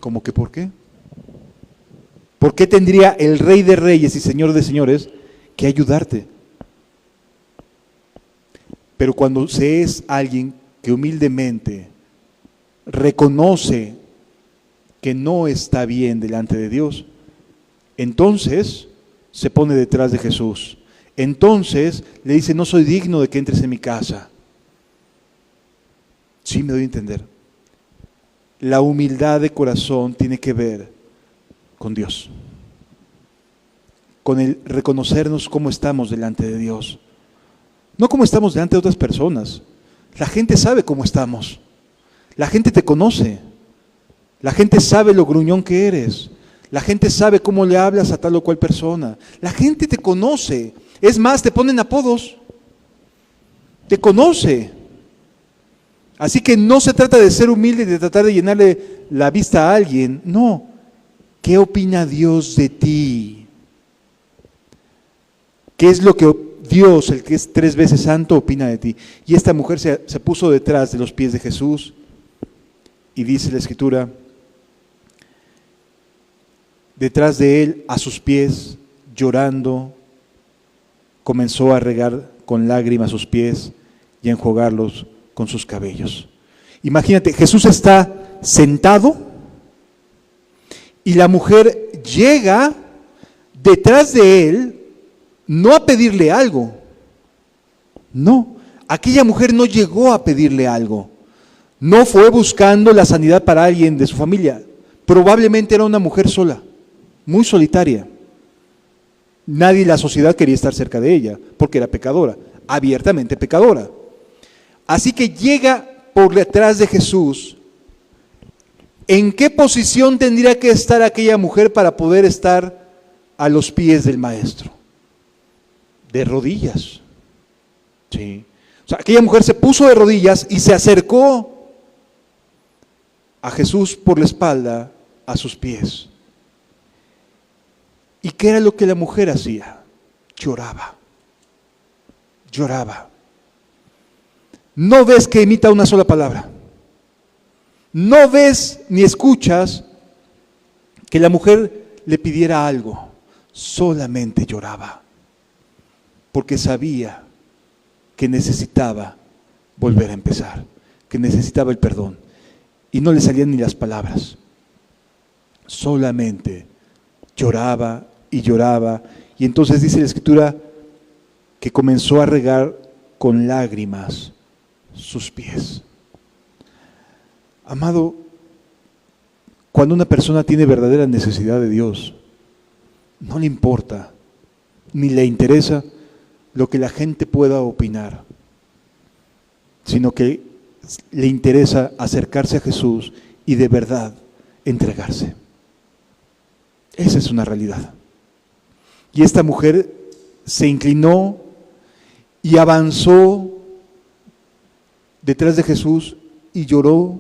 S1: ¿Cómo que por qué? ¿Por qué tendría el Rey de Reyes y Señor de Señores que ayudarte? Pero cuando se es alguien que humildemente reconoce que no está bien delante de Dios, entonces se pone detrás de Jesús. Entonces le dice, no soy digno de que entres en mi casa. Sí, me doy a entender. La humildad de corazón tiene que ver con Dios, con el reconocernos cómo estamos delante de Dios, no cómo estamos delante de otras personas. La gente sabe cómo estamos, la gente te conoce, la gente sabe lo gruñón que eres, la gente sabe cómo le hablas a tal o cual persona, la gente te conoce, es más, te ponen apodos, te conoce. Así que no se trata de ser humilde y de tratar de llenarle la vista a alguien, no. ¿Qué opina Dios de ti? ¿Qué es lo que Dios, el que es 3 veces santo, opina de ti? Y esta mujer se puso detrás de los pies de Jesús y dice la Escritura, detrás de él, a sus pies, llorando, comenzó a regar con lágrimas sus pies y a enjuagarlos con sus cabellos. Imagínate, Jesús está sentado y la mujer llega detrás de él, no a pedirle algo. No, aquella mujer no llegó a pedirle algo. No fue buscando la sanidad para alguien de su familia. Probablemente era una mujer sola, muy solitaria. Nadie en la sociedad quería estar cerca de ella, porque era pecadora, abiertamente pecadora. Así que llega por detrás de Jesús. ¿En qué posición tendría que estar aquella mujer para poder estar a los pies del Maestro? De rodillas. Sí. O sea, aquella mujer se puso de rodillas y se acercó a Jesús por la espalda a sus pies. ¿Y qué era lo que la mujer hacía? Lloraba. Lloraba. No ves que emita una sola palabra. No ves ni escuchas que la mujer le pidiera algo. Solamente lloraba. Porque sabía que necesitaba volver a empezar, que necesitaba el perdón. Y no le salían ni las palabras. Solamente lloraba y lloraba. Y entonces dice la Escritura que comenzó a regar con lágrimas sus pies. Amado, cuando una persona tiene verdadera necesidad de Dios, no le importa, ni le interesa lo que la gente pueda opinar, sino que le interesa acercarse a Jesús y de verdad entregarse. Esa es una realidad. Y esta mujer se inclinó y avanzó detrás de Jesús y lloró,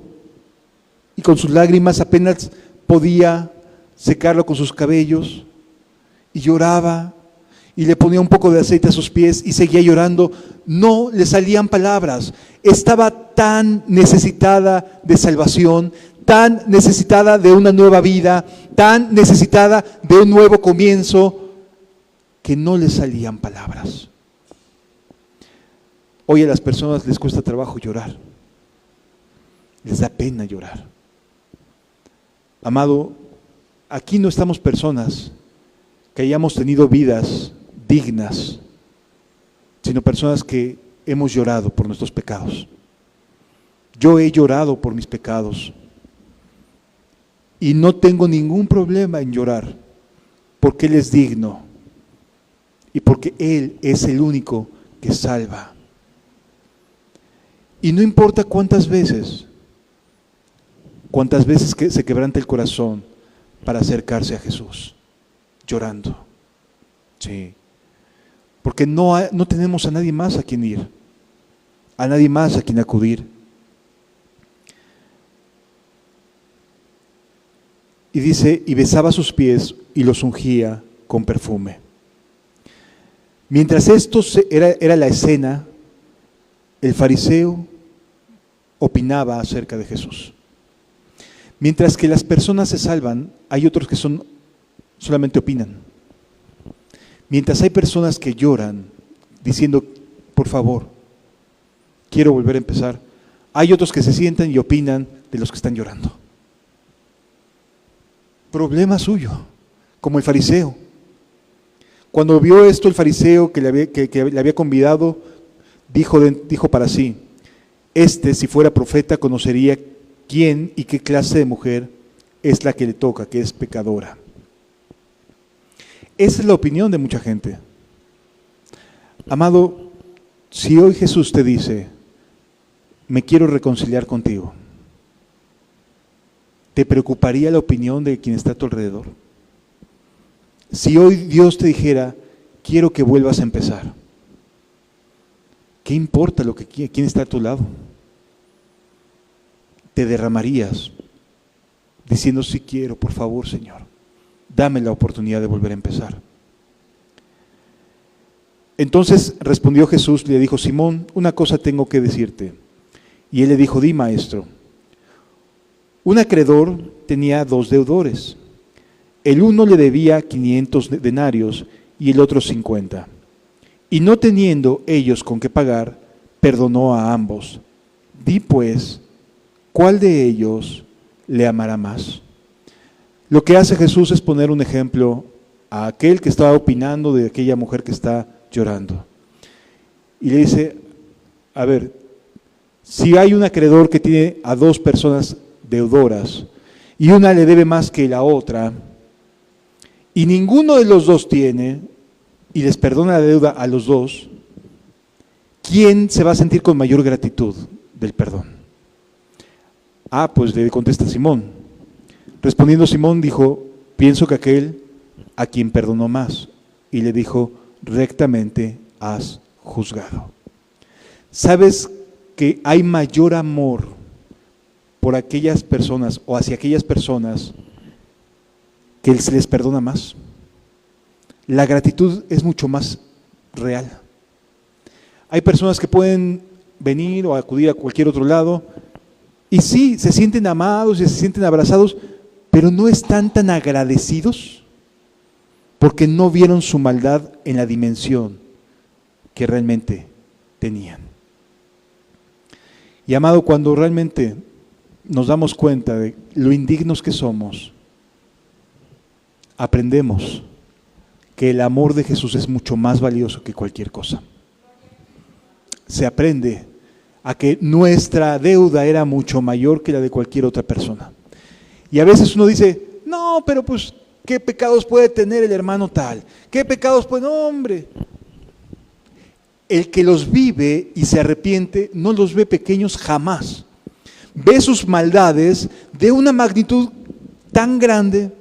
S1: y con sus lágrimas apenas podía secarlo con sus cabellos, y lloraba, y le ponía un poco de aceite a sus pies y seguía llorando. No le salían palabras. Estaba tan necesitada de salvación, tan necesitada de una nueva vida, tan necesitada de un nuevo comienzo, que no le salían palabras. Hoy a las personas les cuesta trabajo llorar. Les da pena llorar. Amado, aquí no estamos personas que hayamos tenido vidas dignas, sino personas que hemos llorado por nuestros pecados. Yo he llorado por mis pecados y no tengo ningún problema en llorar, porque Él es digno y porque Él es el único que salva. Y no importa cuántas veces que se quebranta el corazón para acercarse a Jesús, llorando. Sí. Porque no tenemos a nadie más a quien ir, a nadie más a quien acudir. Y dice, y besaba sus pies y los ungía con perfume. Mientras esto era la escena, el fariseo opinaba acerca de Jesús. Mientras que las personas se salvan, hay otros que solamente opinan. Mientras hay personas que lloran diciendo, por favor, quiero volver a empezar, hay otros que se sientan y opinan de los que están llorando. Problema suyo, como el fariseo. Cuando vio esto el fariseo que le había convidado, dijo para sí, si fuera profeta, conocería quién y qué clase de mujer es la que le toca, que es pecadora. Esa es la opinión de mucha gente. Amado, si hoy Jesús te dice, me quiero reconciliar contigo, ¿te preocuparía la opinión de quien está a tu alrededor? Si hoy Dios te dijera, quiero que vuelvas a empezar, ¿qué importa quién está a tu lado? Te derramarías diciendo, sí quiero, por favor, Señor, dame la oportunidad de volver a empezar. Entonces respondió Jesús, le dijo, Simón, una cosa tengo que decirte. Y él le dijo, di, maestro. Un acreedor tenía 2 deudores. El uno le debía 500 denarios y el otro 50. Y no teniendo ellos con qué pagar, perdonó a ambos. Di pues, ¿cuál de ellos le amará más? Lo que hace Jesús es poner un ejemplo a aquel que estaba opinando de aquella mujer que está llorando. Y le dice, a ver, si hay un acreedor que tiene a 2 personas deudoras y una le debe más que la otra, y ninguno de los 2 tiene, y les perdona la deuda a los 2, ¿quién se va a sentir con mayor gratitud del perdón? Pues le contesta Simón. Respondiendo Simón dijo, pienso que aquel a quien perdonó más. Y le dijo, rectamente has juzgado. ¿Sabes que hay mayor amor por aquellas personas o hacia aquellas personas que se les perdona más. La gratitud es mucho más real. Hay personas que pueden venir o acudir a cualquier otro lado y sí, se sienten amados y se sienten abrazados, pero no están tan agradecidos porque no vieron su maldad en la dimensión que realmente tenían. Y amado, cuando realmente nos damos cuenta de lo indignos que somos, aprendemos que el amor de Jesús es mucho más valioso que cualquier cosa. Se aprende a que nuestra deuda era mucho mayor que la de cualquier otra persona. Y a veces uno dice, no, pero pues, ¿qué pecados puede tener el hermano tal? ¿Qué pecados puede? No, hombre. El que los vive y se arrepiente no los ve pequeños jamás. Ve sus maldades de una magnitud tan grande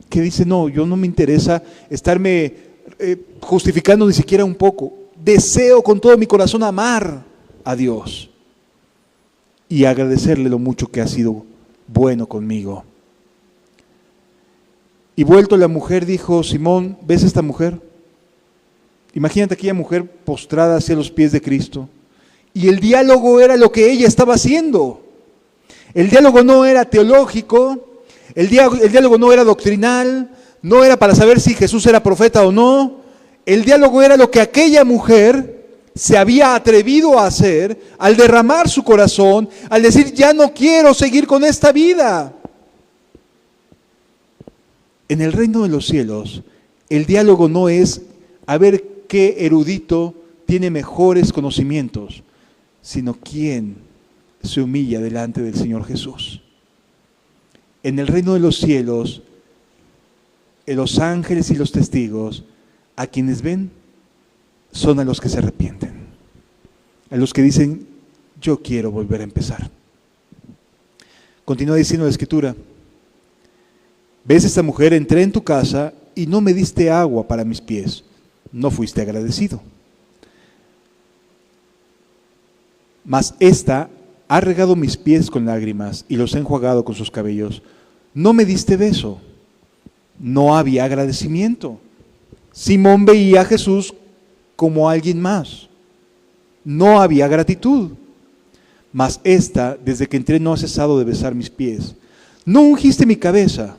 S1: que dice, no, yo no me interesa estarme justificando ni siquiera un poco. Deseo con todo mi corazón amar a Dios y agradecerle lo mucho que ha sido bueno conmigo. Y vuelto la mujer dijo, Simón, ¿ves esta mujer? Imagínate aquella mujer postrada hacia los pies de Cristo. Y el diálogo era lo que ella estaba haciendo. El diálogo no era teológico, el diálogo no era doctrinal, no era para saber si Jesús era profeta o no. El diálogo era lo que aquella mujer se había atrevido a hacer al derramar su corazón, al decir, ya no quiero seguir con esta vida. En el reino de los cielos, el diálogo no es a ver qué erudito tiene mejores conocimientos, sino quién se humilla delante del Señor Jesús. En el reino de los cielos, los ángeles y los testigos, a quienes ven, son a los que se arrepienten, a los que dicen, yo quiero volver a empezar. Continúa diciendo la Escritura, ¿ves esta mujer? Entré en tu casa y no me diste agua para mis pies, no fuiste agradecido. Mas esta ha regado mis pies con lágrimas y los ha enjuagado con sus cabellos. No me diste beso, no había agradecimiento. Simón veía a Jesús como alguien más. No había gratitud. Mas esta, desde que entré, no ha cesado de besar mis pies. No ungiste mi cabeza.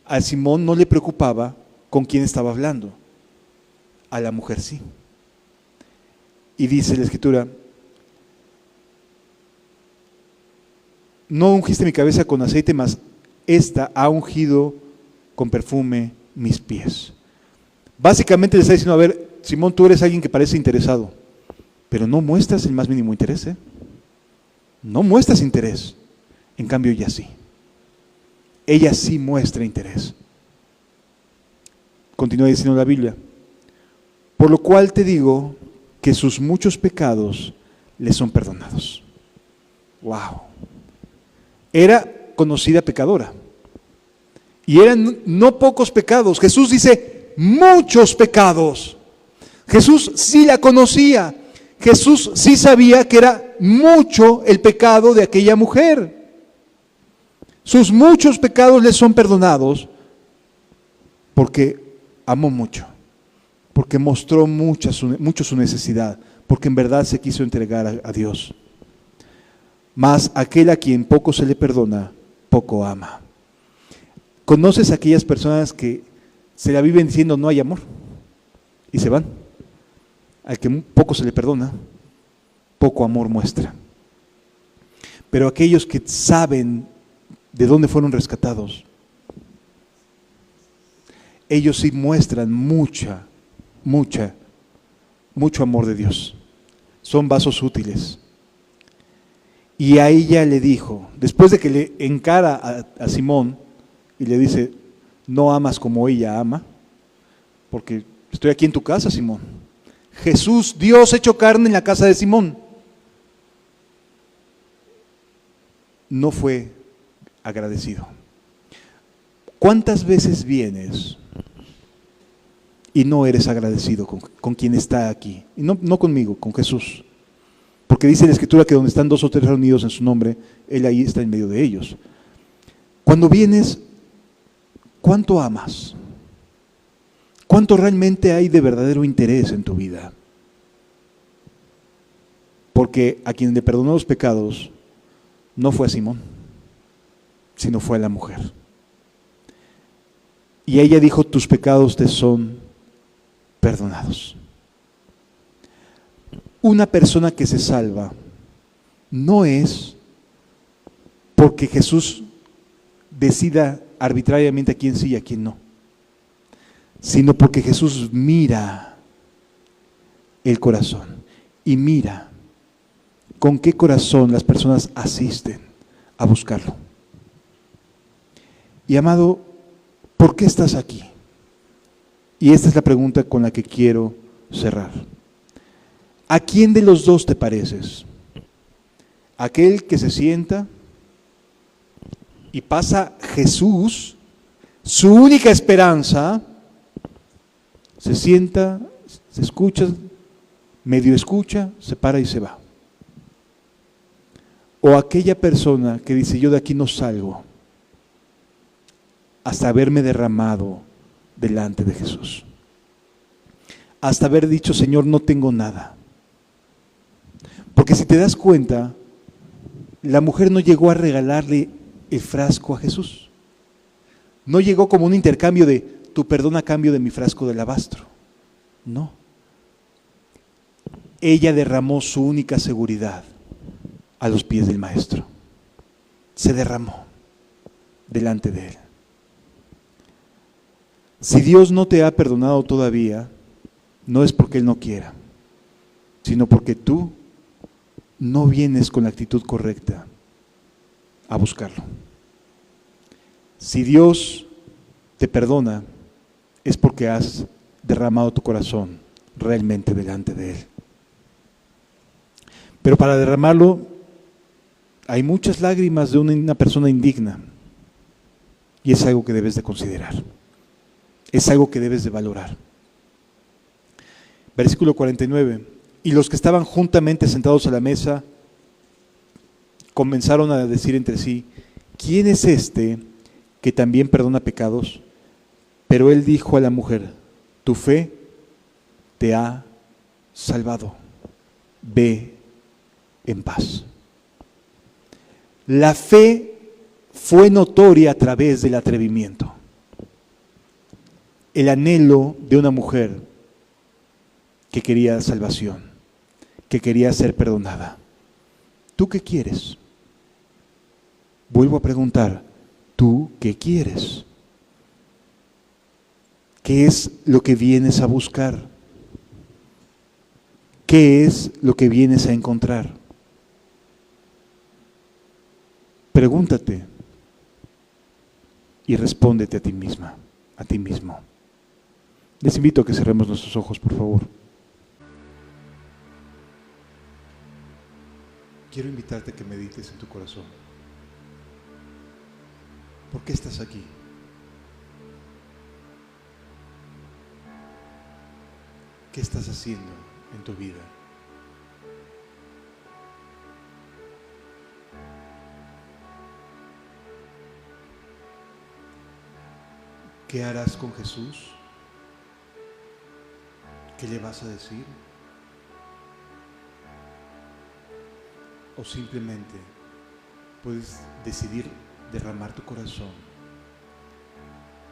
S1: A Simón no le preocupaba con quién estaba hablando. A la mujer sí. Y dice la Escritura, no ungiste mi cabeza con aceite, mas esta ha ungido con perfume mis pies. Básicamente le está diciendo, a ver, Simón, tú eres alguien que parece interesado, pero no muestras el más mínimo interés, ¿eh? No muestras interés. En cambio, ella sí. Ella sí muestra interés. Continúa diciendo la Biblia, por lo cual te digo que sus muchos pecados le son perdonados. Wow. Era conocida pecadora. Y eran no pocos pecados. Jesús dice, muchos pecados. Jesús sí la conocía. Jesús sí sabía que era mucho el pecado de aquella mujer. Sus muchos pecados le son perdonados porque amó mucho, porque mostró mucho su necesidad, porque en verdad se quiso entregar a Dios. Mas aquel a quien poco se le perdona, poco ama. ¿Conoces a aquellas personas que se la viven diciendo no hay amor? Y se van. Al que poco se le perdona, poco amor muestra. Pero aquellos que saben de dónde fueron rescatados, ellos sí muestran mucho amor de Dios. Son vasos útiles. Y a ella le dijo, después de que le encara a Simón y le dice, no amas como ella ama, porque estoy aquí en tu casa, Simón. Jesús, Dios hecho carne en la casa de Simón. No fue agradecido. ¿Cuántas veces vienes y no eres agradecido con quien está aquí? Y no conmigo, con Jesús. Porque dice la Escritura que donde están 2 o 3 reunidos en su nombre, Él ahí está en medio de ellos. Cuando vienes ¿cuánto amas? ¿Cuánto realmente hay de verdadero interés en tu vida? Porque a quien le perdonó los pecados no fue a Simón, sino fue a la mujer. Y ella dijo, tus pecados te son perdonados. Una persona que se salva no es porque Jesús decida arbitrariamente a quién sí y a quién no, sino porque Jesús mira el corazón y mira con qué corazón las personas asisten a buscarlo. Y amado, ¿por qué estás aquí? Y esta es la pregunta con la que quiero cerrar. ¿A quién de los dos te pareces? ¿Aquel que se sienta y pasa Jesús, su única esperanza, se sienta, se escucha, medio escucha, se para y se va? O aquella persona que dice, yo de aquí no salgo hasta haberme derramado delante de Jesús, hasta haber dicho, Señor, no tengo nada. Porque si te das cuenta, la mujer no llegó a regalarle el frasco a Jesús. No llegó como un intercambio de tu perdón a cambio de mi frasco de alabastro. No. Ella derramó su única seguridad a los pies del Maestro. Se derramó delante de Él. Si Dios no te ha perdonado todavía, no es porque Él no quiera, sino porque tú no vienes con la actitud correcta a buscarlo. Si Dios te perdona, es porque has derramado tu corazón realmente delante de Él. Pero para derramarlo, hay muchas lágrimas de una persona indigna, y es algo que debes de considerar, es algo que debes de valorar. Versículo 49, y los que estaban juntamente sentados a la mesa comenzaron a decir entre sí, ¿quién es este que también perdona pecados? Pero él dijo a la mujer, tu fe te ha salvado, ve en paz. La fe fue notoria a través del atrevimiento. El anhelo de una mujer que quería salvación, que quería ser perdonada. ¿Tú qué quieres? Vuelvo a preguntar, ¿tú qué quieres? ¿Qué es lo que vienes a buscar? ¿Qué es lo que vienes a encontrar? Pregúntate y respóndete a ti misma, a ti mismo. Les invito a que cerremos nuestros ojos, por favor. Quiero invitarte a que medites en tu corazón. ¿Por qué estás aquí? ¿Qué estás haciendo en tu vida? ¿Qué harás con Jesús? ¿Qué le vas a decir? ¿O simplemente puedes decidir derramar tu corazón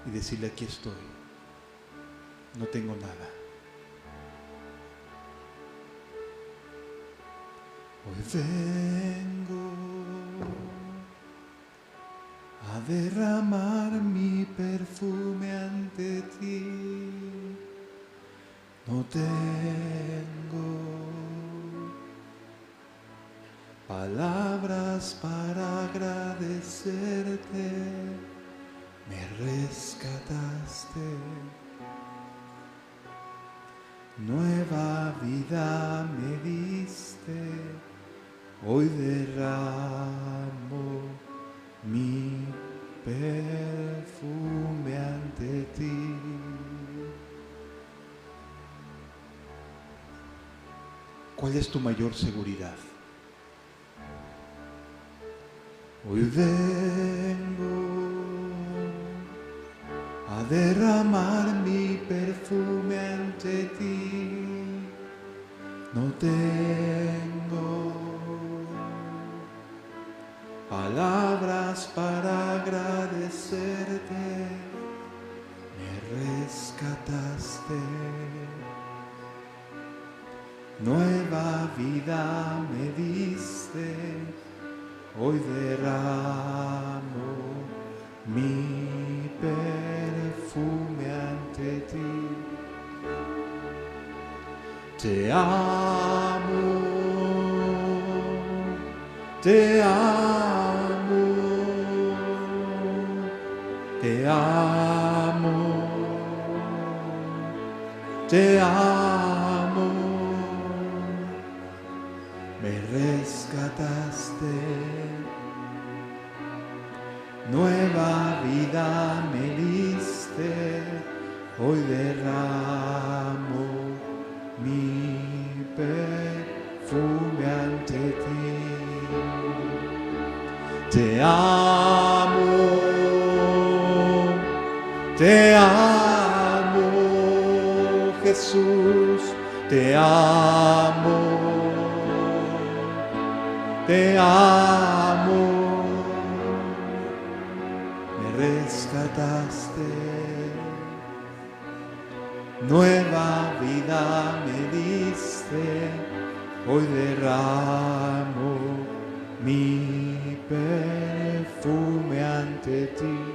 S1: y decirle, aquí estoy, no tengo nada? Hoy vengo a derramar mi perfume ante ti. No tengo palabras para agradecerte, me rescataste. Nueva vida me diste, hoy derramo mi perfume ante ti. ¿Cuál es tu mayor seguridad? Hoy vengo derramar mi perfume ante ti. No tengo palabras para agradecerte, me rescataste. Nueva vida me diste, hoy derramo mi perfume ante ti. Te amo, te amo, te amo, te amo. Me rescataste, nueva vida me diste, hoy derramo mi perfume ante ti. Te amo, Jesús, te amo, te amo. Me rescataste, nueva vida me diste, hoy derramo mi perfume ante ti.